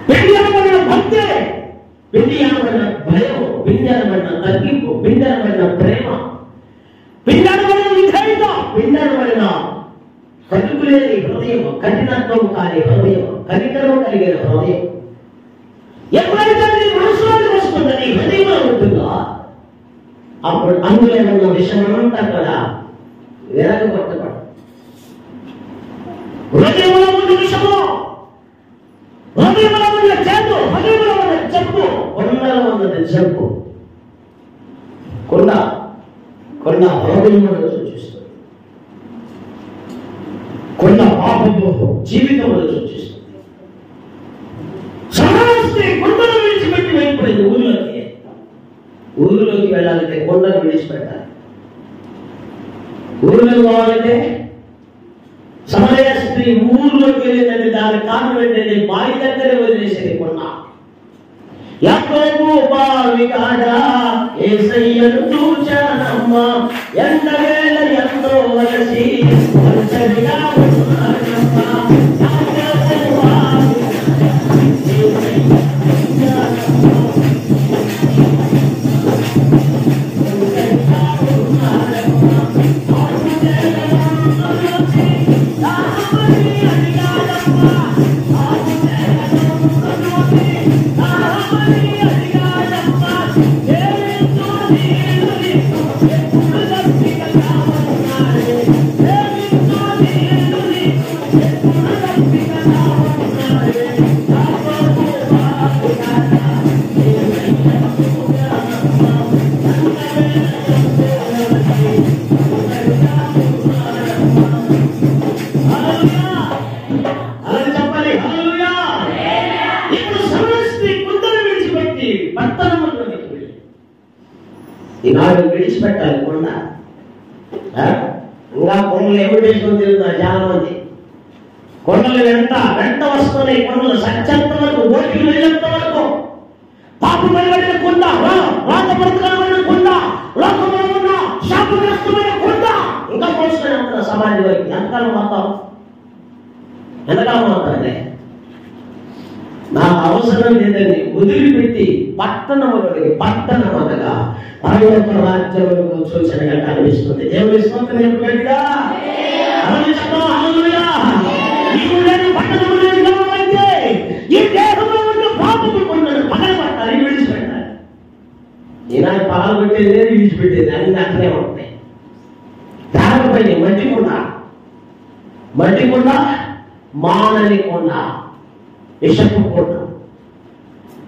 పిండి అనబడిన భక్తే, పిండి అనబడిన భయం, పిండి అనబడిన తగ్గింపు, పిండి అనబడిన ప్రేమ, పిండి అనబడిన విధేయత, పిండి అనబడిన కట్టుకులేని హృదయం, కఠినత్వం కాని హృదయం, కనికరం కలిగిన హృదయం ఎప్పుడైతే నీ మనసులోకి వస్తుందో, నీ హృదయంలో ఉంటుందో, అప్పుడు అందులో ఉన్న విషయమంతా కూడా విరగొట్టబడు. హృదయంలో ఉన్న విషము, హృదయంలో ఉన్న జబ్బు, హృదయంలో ఉన్న జబ్బు, కొండలో ఉన్నది జబ్బు. కొండ కొండ హృదయంలో సూచిస్తుంది, కొండ పాపము జీవితంలో సూచిస్తుంది. సమస్తే కొండను విడిచిపెట్టి వెళ్ళిపోయింది ఊళ్ళోకి. ఊరిలోకి వెళ్ళాలంటే కొండను విడిచిపెట్టాలి. ఊరిలోకి పోవాలంటే సమరయ స్త్రీ ఊరిలోకి వెళ్ళిందంటే దాని కారణం ఏంటంటే బావి దగ్గరే వదిలేసేది కొండ. యాకోబు బావి కాడ యేసయ్యను చూచానమ్మా, ఎండవేళ ఎంతో వలసి ఒంటరిగా ఉన్నానమ్మా. ఈనాడు విడిచిపెట్టాలి కొండ. ఇంకా కొండలు ఎవరు వేసుకొని తిరుగుతున్నారు చాలా మంది. కొండలు వెంట వస్తున్నాయి. కొండలు సత్యంత వరకు, ఓటికి వెళ్ళేంత వరకు, పాపం వెళ్ళిన కొండ, రాజపడుతున్న కొండ, లోకంలో ఉన్న శాపగ్రస్తమైన కొండ ఇంకా పోసుకొని ఉంటున్నా సమాజం వరకు. ఎంతకాలం అవుతారండి? నాకు అవసరం లేదని వదిలిపెట్టి పట్టణములకి పట్టణమనగా పరలోక రాజ్యములకు సూచనగా కనిపిస్తుంది. దేవుని స్తోత్రం చెప్పగలిగా ఈ దేహంలో ఉన్న పాపము కొండను పగలబట్టాలి, విడిచిపెట్టాలి. ఈనాడు పగలబెట్టేది లేదు, విడిచిపెట్టేది అన్ని అక్కడే ఉంటాయి. దానిపై మట్టి కొండ, మానని కొండ, విషపు కొండ.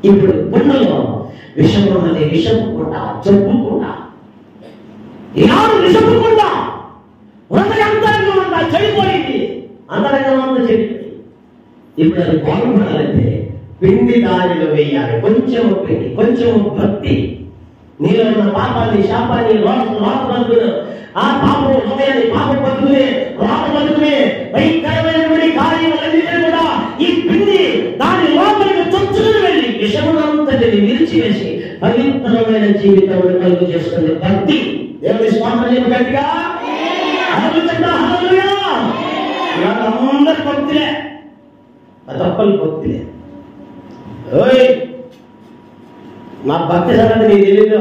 ఇప్పుడు కొండలో విషం ఉన్నది, విషపు కొండ, జబ్బు కొండ. ఈనాడు విషపు కొండ హృదయంతరంగా ఉందా చెడిపోయింది, అంతరంగం అంతా చెడిపోయింది. ఇప్పుడు అది బాగుపడాలంటే పిండి దారిలో వేయాలి. కొంచెము పిండి, కొంచెము భక్తి. నీలో ఉన్న పాపాన్ని, శాపాన్ని, లోపల ఆ పాపం హృదయాన్ని, పాప బతుకునే, లోప బతుకునే భయంకరమైనటువంటి కార్యములన్నిటినీ కూడా ఈ పిండి దాని లోపలికి చొచ్చుకుని వెళ్ళి విషమునంతటిని విరిచివేసి పవిత్రమైన జీవితం కలుగు చేస్తుంది భక్తి. దేవుని స్వాతంత్రం గట్టిగా అందరి భక్తులే, తప్పని భక్తులే. నా భక్తి సంగతి నీకు తెలీదు,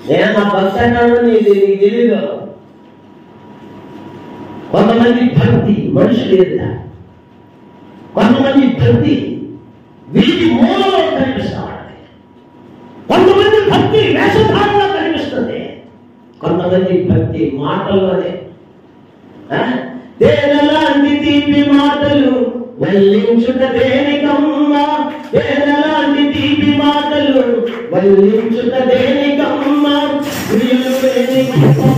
నేను నా భక్తి అన్నాను నీకు తెలీదు. కొంతమంది భక్తి మనుషులు ఎదుట, కొంతమంది భక్తి వీటి మూలలో కనిపిస్తా ఉంటాయి, కొంతమంది భక్తి వేషధారణలో కనిపిస్తుంది, కొంతమంది భక్తి మాటల్లోనే. తేనెలాంటి తీపి మాటలు వల్లించుట దేనికమ్మా, తేనెలాంటి తీపి మాటలు వల్లించుట దేనికమ్మా, ప్రియులు దేనికమ్మా,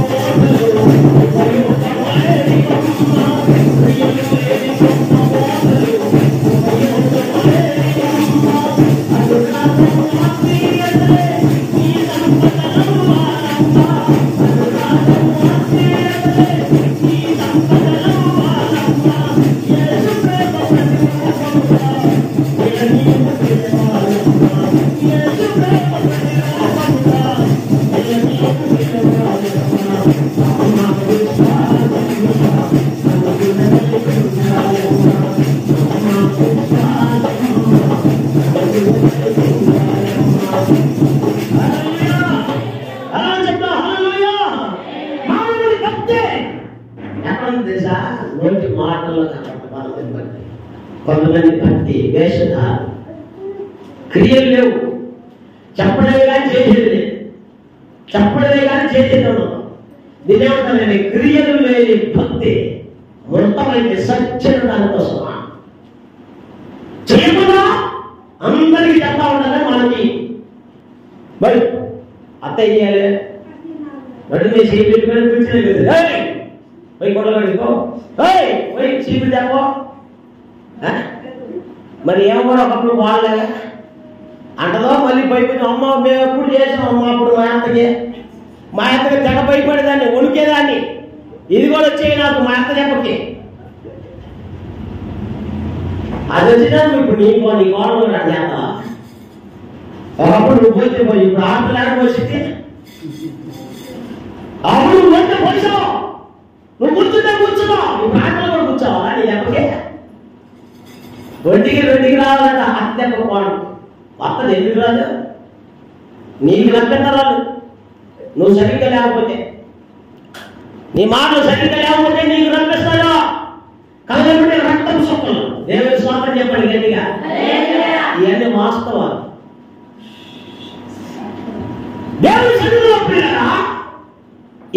నోటి మాటల్లో కనపడతారు. కొంతమంది భక్తి వేషధారణ, క్రియలు లేవు, చెప్పడమే కానీ చేసేది లేదు, చెప్పడమే కానీ చేసేది ఉండదు. నిజంగా క్రియలు లేని భక్తి మృతమైతే సత్యన దానికోసమా చేయకుండా అందరికీ చెప్తా ఉండాలి. మనకి మరి అత్తయ్య చేయాలి, నడు మీ సీపీ పోయి కొడలో కడుకో, పోయి సీపీ తేపో. మరి ఏమో కూడా ఒకప్పుడు వాళ్ళగా అంటదో మళ్ళీ భయపడి, అమ్మ మేము ఎప్పుడు చేసాం అమ్మ, అప్పుడు మా అత్తకి తెగ భయపడేదాన్ని, వణికేదాన్ని. ఇది కూడా వచ్చేది నాకు మా అత్త చెప్పకి. అది వచ్చినా ఇప్పుడు నీ కోణం కూడా చేత. ఒకప్పుడు నువ్వు పోతే పోయి, ఇప్పుడు ఆటలాడ పోసితే అప్పుడు నువ్వు పోతే పోసావు, నువ్వు కూర్చుంటే కూర్చున్నావు, నువ్వు ఆటలు కూడా కూర్చోవా నీ చెప్పకే. రొంటికి రావాలంట అత్త కోణం. అత్తది ఎందుకు రాదు? నీకు లెక్క రాదు. నువ్వు సరిగ్గా లేకపోతే, నీ మాటలు సరిగ్గా లేకపోతే నీకు రప్పిస్తాడు. కాబట్టి రక్తం సుక్కలు దేవుని స్వాతం చెప్పండి గట్టిగా. ఇవన్నీ వాస్తవాలు. దేవుని సన్నిధిలో పిల్లరా,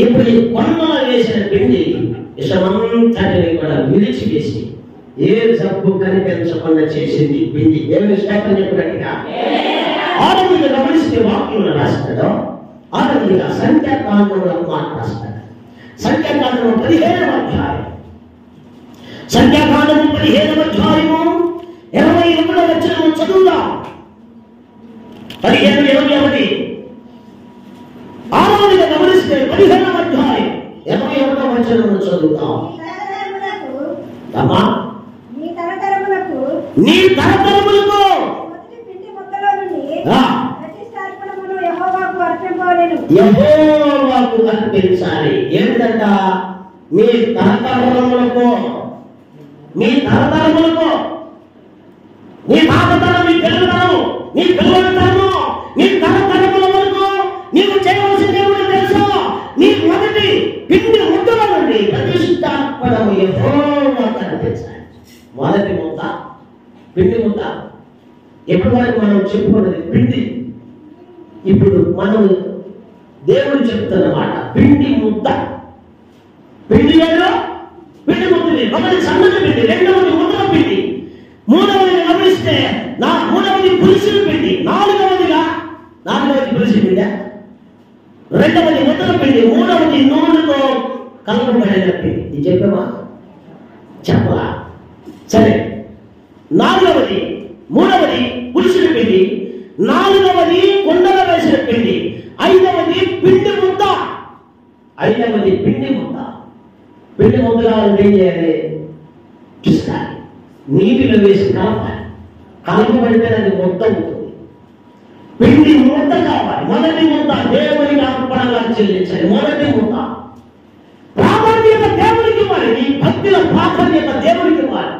ఇప్పుడు ఈ కొండలో వేసిన పిండి విషమంతటిని కూడా విడిచివేసి ఏ జబ్బు కనిపించకుండా చేసింది పిండి. దేవుని స్వాతం చెప్పినట్టుగా ఆరోగ్యంగా గమనిస్తే వాక్యంలో రాస్తాడు. ఆరోగ్యంగా సంఖ్యాకాండంలో మాట రాస్తాడు. సంఖ్యాకాండము 15వ అధ్యాయం, సంఖ్యాకాండము 15వ అధ్యాయము 28వ వచనము చదువుదాం. 15:21 వచనము చదువుతాం. అమ్మా, నీ తరతరములకు యెహోవాకు అర్పించాలి. ఏమిటంట? మీ తరతరములకు, మీ తరతరములకు, నీ తాతతరం, నీ పిల్లతరం, నీ పిల్లల తరము, నీ తరతరముల వరకు నీవు చేయవలసిన దేవుడు తెలుసు. నీ మొదటి పిండి ముద్దల నుండి ప్రతిష్టార్పణము యెహోవాకు అర్పించాలి. మొదటి ముద్ద పిండి ముద్ద. ఎప్పటి వరకు మనం చెప్పుకున్నది పిండి. ఇప్పుడు మనం దేవుడు చెప్తున్న మాట పిండి ముద్ద. పిండి వేరు, పిండి ముద్ద. మొదటి సన్నటి పిండి, రెండవది ముద్దల పిండి, మూడవది గమనిస్తే మూడవది పులిసిన పిండి, నాలుగవది పులిసిన పిండి, రెండవది ముద్దల పిండి, మూడవది నూనెతో కలపబడిన పిండి. ఇది చెప్పామా? చెప్పలా? సరే. మూడవది పులిసిన పిండి, నాలుగవది కుండలో వేసిన పిండి, ఐదవది పిండి ముద్ద. పిండి ముద్దగా ఏం చేయాలి? చూస్తాలి, నీటిలో వేసి కలపాలి. కలపబడితే అది ముద్ద ఉంటుంది. పిండి ముద్ద కావాలి. మొదటి ముద్ద దేవునికి అర్పణగా చెల్లించాలి. మొదటి ముద్ద ప్రాధాన్యత దేవునికి ఇవ్వాలి. నీ భక్తిలో ప్రాధాన్యత దేవునికి ఇవ్వాలి.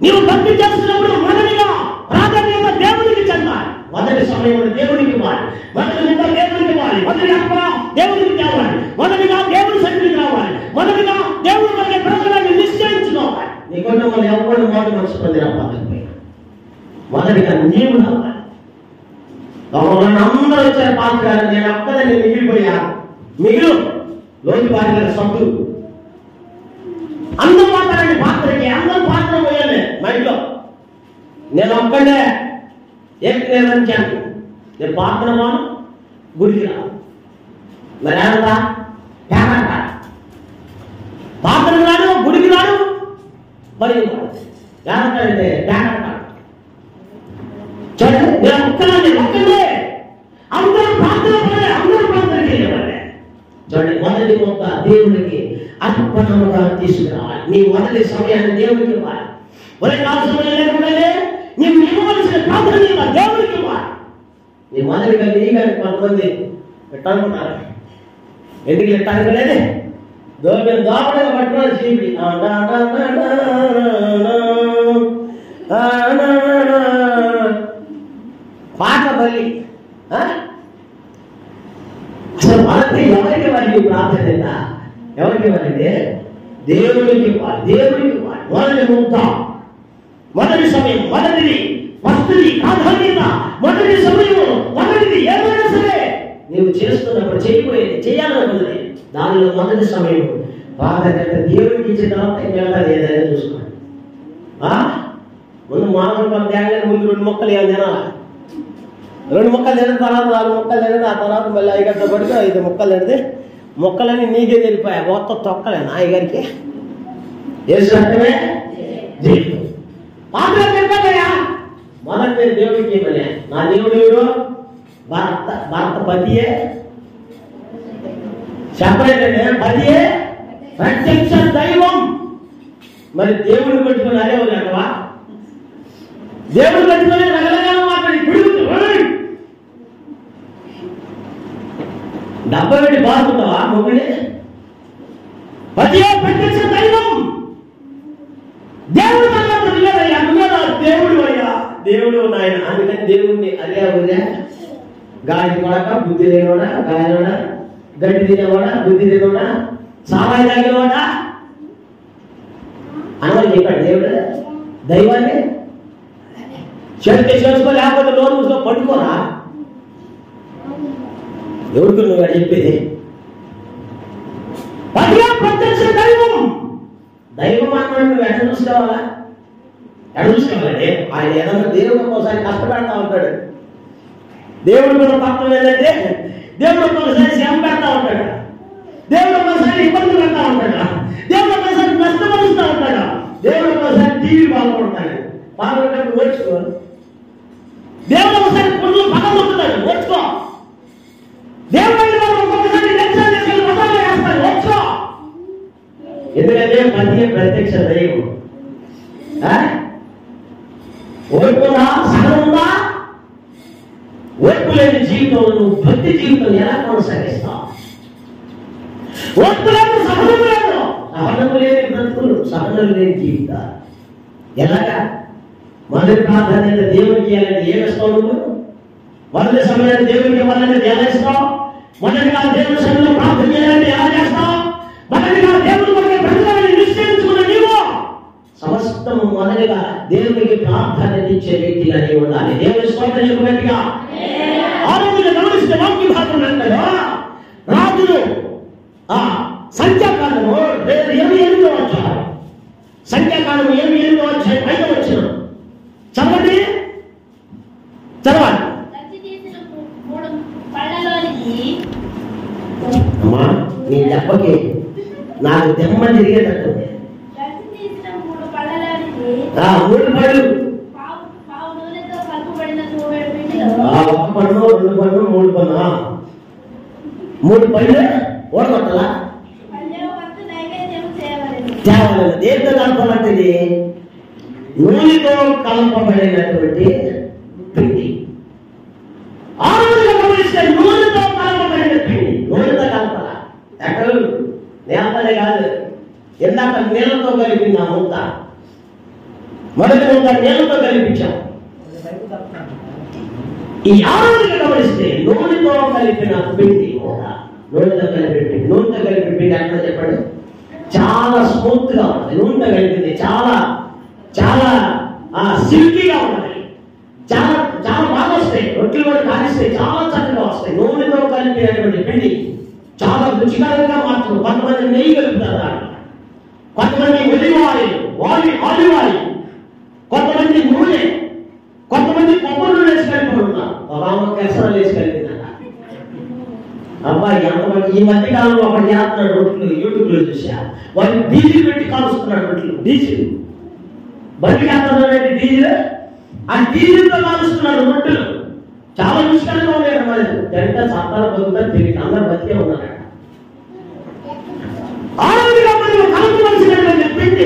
నీవు భక్తి చేస్తున్నప్పుడు మొదటిగా ప్రాధాన్యత దేవునికి చెందాలి. మొదటి సమయంలో దేవునికి ఇవ్వాలి. మొదటి ముద్ద దేవునికి ఇవ్వాలి. మొదటి అర్పణ దేవునికి తేవాలి. మొదటిగా దేవుని సన్నిధికి రావాలి. మొదటిగా దేవుని మనకి ప్రజలను నిశ్చయించుకోవాలి. నీ కుటుంబంలో ఎవరు మొదటి మనసు పొందిన పద్ధతిపోయినా మొదటిగా నీవు రావాలి. అందరూ వచ్చారు పాత్ర, నేను ఒక్కదని మిగిలిపోయా. లోకి పాత్ర సత్తు అందరూ మాట్లాడండి. పాత్రకి అందరూ పాత్ర పోయాలి. మా ఇంట్లో నేను ఒక్కడే ఏమంచాను. నేను పాత్ర వాను, గుడికి రా. మరి ఏమంటా? పాత్ర రాడు, గుడికి రాడు, మరి ఏమంటాడంటే చూడండి. నేను ఒక్కడే అందరూ ప్రార్థన పడే, అందరూ ప్రార్థనకి వెళ్ళేవాళ్ళే. చూడండి, మొదటి మొక్క దేవుడికి అర్పణముగా తీసుకురావాలి. నీ మొదటి సమయాన్ని దేవుడికి ఇవ్వాలి. సమయం లేకుండా నీవు ఇవ్వవలసిన ప్రాధాన్యత దేవుడికి ఇవ్వాలి. నీ మొదటిగా నీగాని కొంతమంది ఎట్టానుకుంటారు. ఎందుకు ఎట్టానుకోలేదు? దోపడగా పట్టుకోవాలి. చీపిడి పాట బలి. అసలు మనకి ఎవరికి వాళ్ళు ప్రాధాన్యత? ఎవరికి వాళ్ళంటే దేవుడికి ఇవ్వాలి. దేవుడికి ఇవ్వాలి. మొదటి ముద్ద, మొదటి సమయం, మొదటిది, ఫస్ట్ది ప్రాధాన్యత, మొదటి సమయం, మొదటిది. ఏదైనా సరే నీవు చేస్తున్నప్పుడు చేయబోయేది, చేయాలనుకున్నది, దానిలో మొదటి సమయం ప్రాధాన్యత దేవుడికి ఇచ్చిన తర్వాత వెళ్ళాలి. ఏదైనా చూసుకోండి. ముందు మామూలు ముందు 2 మొక్కలు ఏమైనా తినాలి. 2 మొక్కలు తిన తర్వాత 4 మొక్కలు తినదు. ఆ తర్వాత మళ్ళీ 5 గంటల పడితే 5 మొక్కలు తినది. మొక్కలని నీకే తెలిపాయి. మొత్తం తొక్కలేను అయ్యగారికి. ఏమే పాత్ర చెప్పాయా? మొదటి నేను దేవుడికి ఇవ్వలే. నా దేవుడు భర్త పతియే సెపరేట్ అంటే పతియే ప్రత్యక్ష దైవం. మరి దేవుడిని పెట్టుకుని అదే అంటవా? దేవుడు పెట్టుకుని రకరకాల మాట్లాడి పిడుగుతూ 70 పెట్టి బాగుంటావా? మొగుడే పతియే ప్రత్యక్ష దైవం. దేవుడు దేవుడు అయ్యా, దేవుడు నాయన. అందుకని దేవుడిని అదే ఊరే గాలి కొడక, బుద్ధి లేనివాడా, గాలివాడా, గడ్డి తినేవాడా, బుద్ధి తినేవాడా, సామాయి తాగేవాడా అని చెప్పాడు దేవుడు. దైవాన్ని చేసుకో, లేకపోతే లోన్ మూసుకో, పట్టుకోరా. ఎవరికి నువ్వు చెప్పేది? ప్రత్యక్ష దైవం. దైవం అన్నాడు. నువ్వు ఎట్లా చూసుకోవాలా? ఎట్లా చూసుకోవాలంటే ఆయన ఏదన్నా దేవుడు ఒకసారి కష్టపెడతా ఉంటాడు. దేవుడు కూడా తత్వం ఏంటంటే దేవుడు ఒకసారి శ్రమ పెడతా ఉంటాడు. దేవుడు ఒకసారి ఇబ్బంది పెడతా ఉంటాడు. దేవుడు ఒకసారి నష్టపరుస్తూ ఉంటాడు. దేవుడు ఒకసారి టీవీ బాగుపడతాడు. బాగుపడేటప్పుడు ఓర్చుకో. దేవుడు ఒకసారి కొన్ని పగలుతాడు, ఓర్చుకో. దేవుడు ఒక్కొక్కసారి వేస్తాడు, ఓర్చుకో. ఎందుకంటే పతి ప్రత్యక్ష దైవం. ఓర్పుందా, సహనం ఉందా? ఓర్పు లేని జీవితంలో నువ్వు భక్తి జీవితం ఎలా కొనసాగిస్తావు? ఓర్పు లేదు, సహనం లేదు, సహనం లేని బ్రతుకులు, సహనం లేని జీవితాలు ఎలాగా? మొదటి ప్రాధాన్యత దేవునికి ఇవ్వాలని ఏమిస్తావు నువ్వు? మొదటి సమయాన్ని దేవునికి ఇవ్వాలని ఎలా ఇస్తావు? మొదటిగా దేవుని సన్నిధిలో ప్రార్థన చేయాలంటే ఎలా చేస్తావు? మొదటిగా దేవుని కొరకు బ్రతకాలని నిశ్చయించుకున్న నీవు సమస్తము మొదటిగా దేవునికి ప్రాధాన్యత ఇచ్చే వ్యక్తిగా నీవు ఉండాలి. దేవుని స్తోత్రం చెప్పినట్టుగా ఆ రోజున గమనిస్తే వాక్య భాగం అంటారు, రాజులు సంఖ్యాకాలము 28వ అధ్యాయం, సంఖ్యాకాలము 28వ అధ్యాయం 5వ వచనం చదవండి. చదవాలి అమ్మా. నీ దెబ్బకి నాకు దెమ్మ తిరిగేటట్టు 3 పళ్ళు, 1 పన్ను, 2 పన్ను, 3 పన్ను, 3 పళ్ళు ఓడగొట్టాలా? తేవాలి. దేంతో కలపబడింది? నూనెతో కలపబడినటువంటి పిండి. ఆ రోజుగా గమనిస్తే నూనెతో కలపబడిన పిండి. నూనెతో కలపాల, ఎక్కడ నేలతోనే కాదు. ఇందాక నీళ్ళతో కలిపింది ఆ ముద్ద. మొదటి ముద్ద నీళ్ళతో కలిపించాం. ఈ ఆరోగ్యంగా గమనిస్తే నూనెతో కలిపిన పిండి కూడా, నూనెతో కలిపి పిండి, నూనెతో కలిపి పిండి ఎక్కడ చెప్పండి? చాలా స్మూత్ గా ఉంటుంది. నూనెతో కలిపింది చాలా చాలా సిల్కీగా ఉంటుంది. చాలా చాలా బాగా వస్తాయి. రొట్టెలు కూడా కాలిస్తే చాలా చక్కగా వస్తాయి. నూనెతో కలిపినటువంటి పిండి చాలా రుచికరంగా మారుతుంది. కొంతమంది నెయ్యి కలుపుతారు, కొంతమంది ఒలివ్ ఆయిల్, కొంతమంది నూనె, కొంతమంది కొబ్బరి నూనె వేసి కలిపి కేసరాలు వేసి కలిపిందట. అబ్బాయి ఎంతమంది ఈ మధ్య కాలంలో ఒకటి చేస్తున్నాడు రొట్టెలు, యూట్యూబ్ లో చూసా. వాళ్ళు డీజిల్ పెట్టి కాలుస్తున్నాడు రొట్టెలు. డీజిల్ బండి చేస్తున్నాడు, డీజిల్, ఆ డీజిల్ తో కాలుస్తున్నాడు రొట్టెలు. చాలా రుచికరంగా ఉన్నాయి. మరి జంట సత్తాలు బతుకుతారు, తిరిగి అందరూ బతికే ఉన్నారట. ఆరోగ్యంగా మనం కలపవలసినటువంటి పిండి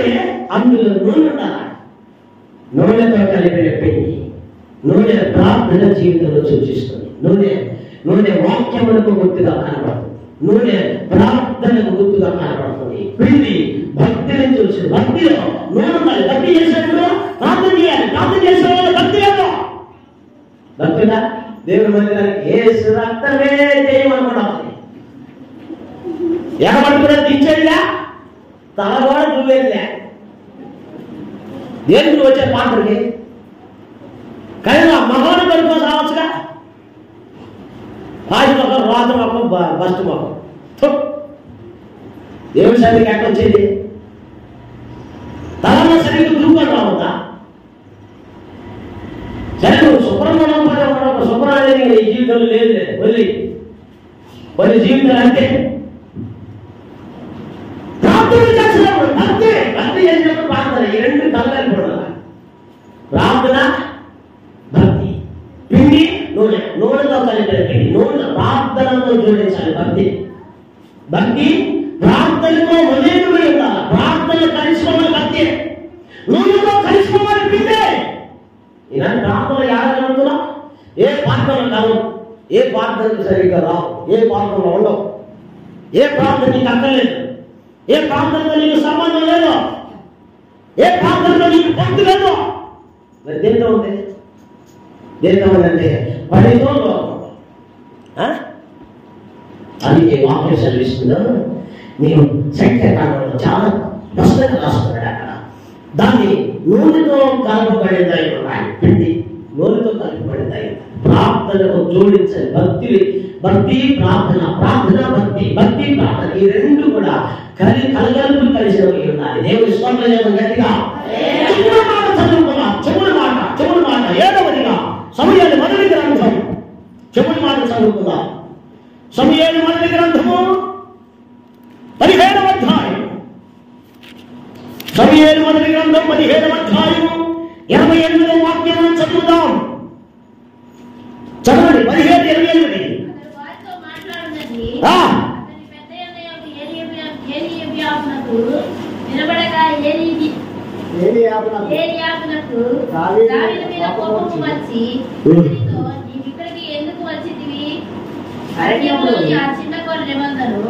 అందులో నూనె ఉండాలి. నూనెతో కలిపిన పిండి, నూనె ప్రార్థన జీవితంలో సూచిస్తుంది. నూనె వాక్యములకు గుర్తుగా కనబడుతుంది. నూనె ప్రార్థనకు గుర్తుగా కనబడుతుంది. పిండి భక్తిని చూసి, భక్తిలో నూనె ఉండాలి. భక్తి చేసేప్పుడు ప్రార్థన చేయాలి. ప్రార్థన చేసేవాళ్ళు భక్తి లేదు. భక్తిగా దేవుని మందిరానికి యేసు రక్తమే చేయమనుకున్నాం. ఎగబడుకునే దించేదిలే, తల కూడా చూపేదిలే. దేనికి వచ్చే పాత్రకి కానీ ఆ మహాను కనుకో రావచ్చుగా. రాజు మొక్కం, రాజు మొక్కం, బస్ట్ మొక్కం. దేవుని సన్నిధికి ఎక్కడ వచ్చేది? తలలో సరిగ్గా దూకొని రావద్దా? సరే నువ్వు శుభ్రంగా శుభ్రం అనేది నీ జీవితంలో లేదు. కొన్ని జీవితాలు అంతే. ప్రార్థన చేసినప్పుడు భక్తి చేసినప్పుడు ప్రార్థన, ఈ రెండు కలగాలి. ప్రార్థన, భక్తి. పిండి నూనెతో కలిపిన పిండి, నూనె ప్రార్థనతో జోడించాలి. భక్తి ప్రార్థనతో ఉదయమై ఉండాలి. ప్రార్థన కలిసిపోవాలి భక్తి, నూనెతో కలిసిపోవాలి పిండి. ఇలాంటి ప్రార్థన ఏడగలుగుతున్నా? ఏ ప్రార్థన కాదు, ఏ ప్రార్థనకు సరిగ్గా రావు, ఏ ప్రార్థనలో ఉండవు, ఏ ప్రార్థన నీకు అక్కర్లేదు, ఏ ప్రార్థనతో నీకు సంబంధం లేదు, ఏ ప్రార్థనలో నీకు భక్తి లేదు. మరి దేంతో ఉంది? దేంతో ఉందంటే పనితో అందుకే వాక్యం చదివిస్తుందో నేను సంఖ్యాకాలంలో చాలా స్పష్టంగా రాస్తున్నాడు. అక్కడ దాన్ని నూనెతో కలపబడిందై ఉన్నాయి. పిండి నూనెతో కలపబడిందై ప్రార్థనకు జోడించాలి. భక్తి ప్రార్థన, ప్రార్థన భక్తి, భక్తి ప్రార్థన, ఈ రెండు కూడా కలగలుపు కలిసినవి ఉండాలి. దేవుని స్తోత్రం గట్టిగా చెవుడు మాట 7వదిగా సమూయేలు మొదటి గ్రంథం, చెవుడు మాట చదువుకుందాం. సమూయేలు మొదటి గ్రంథము 15వ అధ్యాయం, సమూయేలు మొదటి గ్రంథం 15వ అధ్యాయం 28వ వాక్యం చదువుదాం. చదవండి. 17:28. దావీదు మీద కోపము వచ్చి అతనితో, నీవు ఇక్కడికి ఎందుకు వచ్చితివి? అరణ్యములోని ఆ చిన్న గొర్రె మందను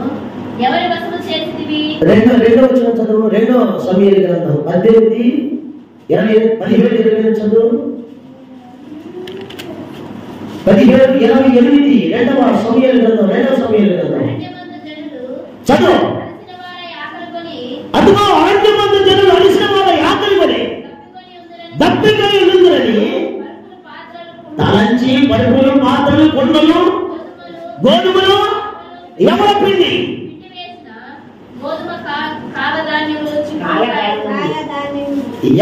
ఎవరి వశము చేసితివి? రెండో వచనం చదువు. 2 సమూయేలు గ్రంథం 18, 17, 20 చదువు. 17, 28. 2వ సమూయేలు గ్రంథం 2వ సమూయేలు గ్రంథం అరణ్యమందు జనులు చదువు. అలసిన వారై ఆకలిగొని అదిగో అరణ్యమందు జనులు అలసిన వారై ఆకలిగొని దప్పికై ఉందురని పరుపులు, పాత్రలు, తలంచి పరుపులు, పాత్రలు, కుండలు, గోధుమలు, ఎవల పిండి, పిండి వేసిన గోధుమ కాగధాన్యములు,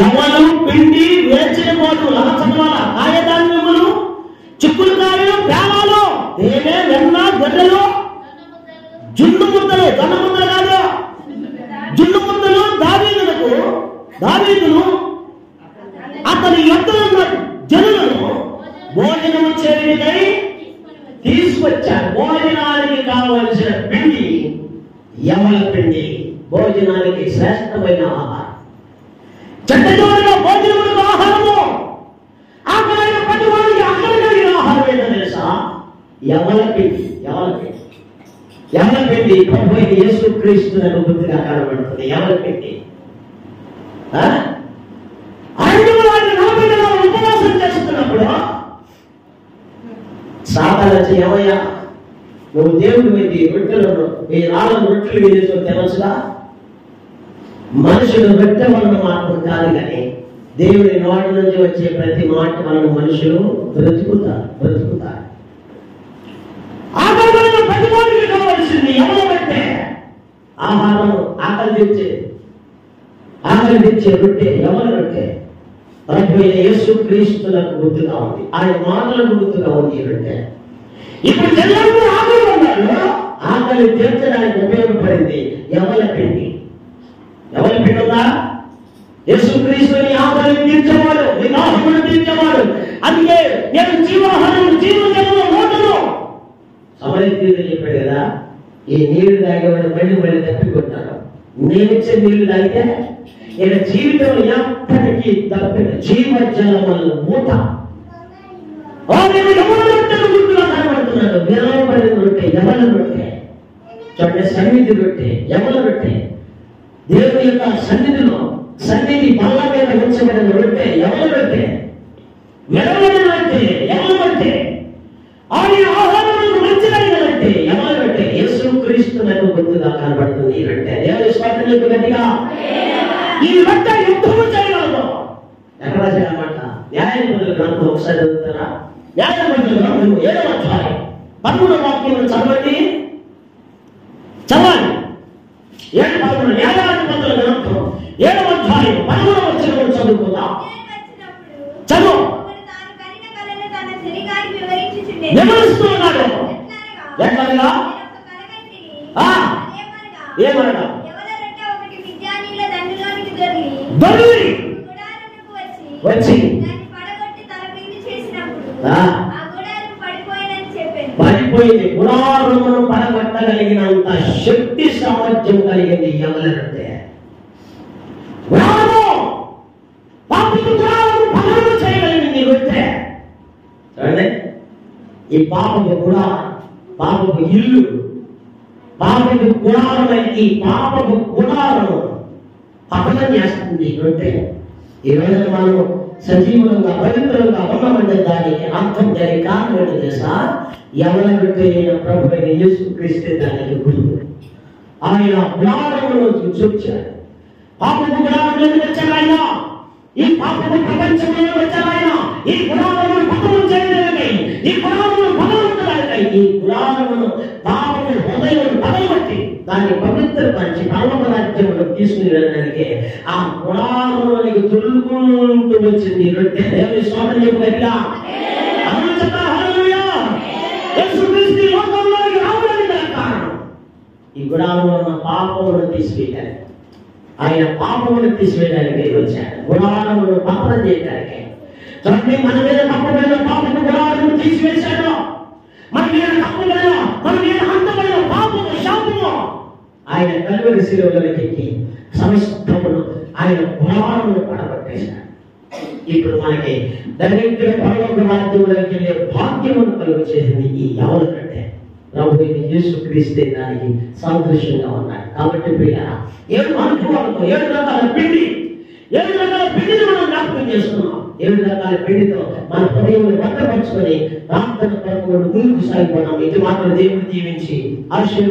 ఎవలు పిండి వేచిన గోధుమలు, కాయధాన్యములు, చిక్కులు కాయలు, పేలాలు, తేనె, వెన్న, గొడ్డలు, జున్ను ముద్దలు, జొన్న ముద్దలు కాదు, జున్ను ముద్దలు దావీదును అతని యొద్దనున్న జనులను భోజనము చేయడానికై తీసుకొచ్చారు. భోజనానికి కావలసిన పిండి యవల పిండి, భోజనానికి శ్రేష్టమైన ఆహారం. చెడ్డజోడిలో భోజనములకు ఆహారము, ఆకలైన ప్రతి వారికి ఆకలి కలిగిన ఆహారం ఏంటో తెలుసా? యవల పిండి. యవల పిండి ప్రభు అయిన యేసుక్రీస్తునకు గుర్తుగా కనబడుతుంది. యవల పిండి ఉపవాసం చేస్తున్నప్పుడు సాధారణ ఏమయ్యా, నువ్వు దేవుడు మీద రొట్టెలను 4 రొట్టెలు వేసుకొని తినచ్చుగా. మనుషులు రొట్టె వలన మాత్రం కాదు, కానీ దేవుడి నోటి నుంచి వచ్చే ప్రతి మాట వలన మనుషులు బ్రతుకుతారు. ఆకలి ప్రతి వాటికి కావాల్సింది ఎవరు రొట్టె, ఆహారం. ఆకలి తెచ్చే రొట్టె ఎవరి రొట్టె? ప్రభు అయిన యేసుక్రీస్తులకు గుర్తుగా ఉంది, ఆయన మాటలకు గుర్తుగా ఉంది ఈ రొట్టె. ఇప్పుడు జనులందరూ ఆకలి ఉన్నారు, ఆకలి తీర్చడానికి ఉపయోగపడింది ఎవల పిండి. ఉందా? యేసుక్రీస్తుని ఆకలి తీర్చేవాడు, నీ దాహమును తీర్చేవాడు. అందుకే నేను జీవాహారం, జీవజలము ఓటను. సమరీయుడు చెప్పాడు కదా, ఈ నీళ్లు తాగేవాడు మళ్ళీ తప్పికొంటాడు. నేనిచ్చే నీళ్లు తాగితే ఇక జీవితం ఎప్పటికీ తప్పిన జీవజలముల మూట. గుర్తుగా కనబడుతున్నాడు. విరవబడిన రొట్టె ఎవల రొట్టె? చూడండి, సన్నిధి రొట్టె ఎవల రొట్టె? దేవుని యొక్క సన్నిధి బల్ల మీద ఉంచబడిన రొట్టె ఎవల రొట్టె? విరవబడిన రొట్టె ఎవల రొట్టె? ఆయన ఆహారానికి మంచిదైన రొట్టె ఎవల రొట్టె? యేసుక్రీస్తునకు గుర్తుగా కనబడుతుంది ఈ రొట్టె. దేవుని స్వార్థం యొక్క గట్టిగా ఈ రొట్టె యుద్ధము చేయగలదు. ఎక్కడ చేయాలన్నమాట? న్యాయాధిపతుల గ్రంథం ఒకసారి చదువుతారా? న్యాయాధిపతుల గ్రంథం 7వ అధ్యాయం 13వ వాక్యం చదవండి. 7:13. న్యాయాధిపతుల గ్రంథం 7వ అధ్యాయం 13వ వచనం చదువుకుందాం. చదువు. వివరిస్తున్నాడు. ఎట్లనగా ఏమనగా దొరికి వచ్చి పడిపోయింది. గుడారమును పడగొట్టగలిగినంత శక్తి సామర్థ్యం కలిగింది ఎవల రొట్టె. పాపము చేయగలిగింది రొట్టె. చూడండి, ఈ పాపము కూడా, పాపము ఇల్లు, పాపము గుడారమై ఈ పాపము గుడారము పతనం చేస్తుంది రొట్టె. ఈ రోజు మనం సజీవంగా పవిత్రంగా ఉండమంటే దానికి అర్థం, దానికి కారణం ఏంటో తెలుసా? ఎవల రొట్టె అయిన ప్రభు అయిన యేసుక్రీస్తు దానికి గుర్తు. ఆయన గుడారములో చూచారు. పాపము గుడారంలోకి వచ్చారు ఆయన. ఈ పాపము ప్రపంచంలో వచ్చారు ఆయన. ఈ గుడారమును పతనం చేయడానికి, ఈ గుడారమును పతనం, ఈ గుడారమును పాపము హృదయం పగలబట్టి దాన్ని పవిత్రపరిచి పరలోక రాజ్యంలో తీసుకుని వెళ్ళడానికి ఆ గుడారంలోనికి తొలుకుంటూ వచ్చింది రొట్టె. దేవుని స్తోత్రం చెప్పగలిగా యేసుక్రీస్తు లోకంలోకి రావడానికి కారణం ఈ గుడారంలో ఉన్న పాపమును తీసివేయడానికి. ఆయన పాపమును తీసివేయడానికి వచ్చాడు, గుడారమును పతనం చేయడానికి. చూడండి, మన మీద తప్పబడిన పాపము గుడారమును తీసివేశాడు. మన మీద తప్పబడిన, మన మీద హంతమైన పాపము, శాపము ఆయన కల్వరి శిలువలోకి ఎక్కి సమస్తమును ఆయన గుడారమును పడగొట్టేశాడు. ఇప్పుడు మనకి దగ్గర పరలోక రాజ్యంలోకి వెళ్ళే భాగ్యమును కలుగు చేసింది ఈ యవన కంటే ప్రభు యేసుక్రీస్తే దానికి సాదృశ్యంగా ఉన్నాయి. కాబట్టి ప్రియులారా, 7 అనుభవాలతో 7 రకాల పిండిని మనం జ్ఞాపకం చేసుకున్నాం. 7 రకాల పిండితో మన హృదయంలో భద్రపరుచుకొని ప్రార్థన కొరకు ముందుకు సాగిపోవడం. ఇది మాత్రం దేవుడు దీవించి ఆశీర్వదించి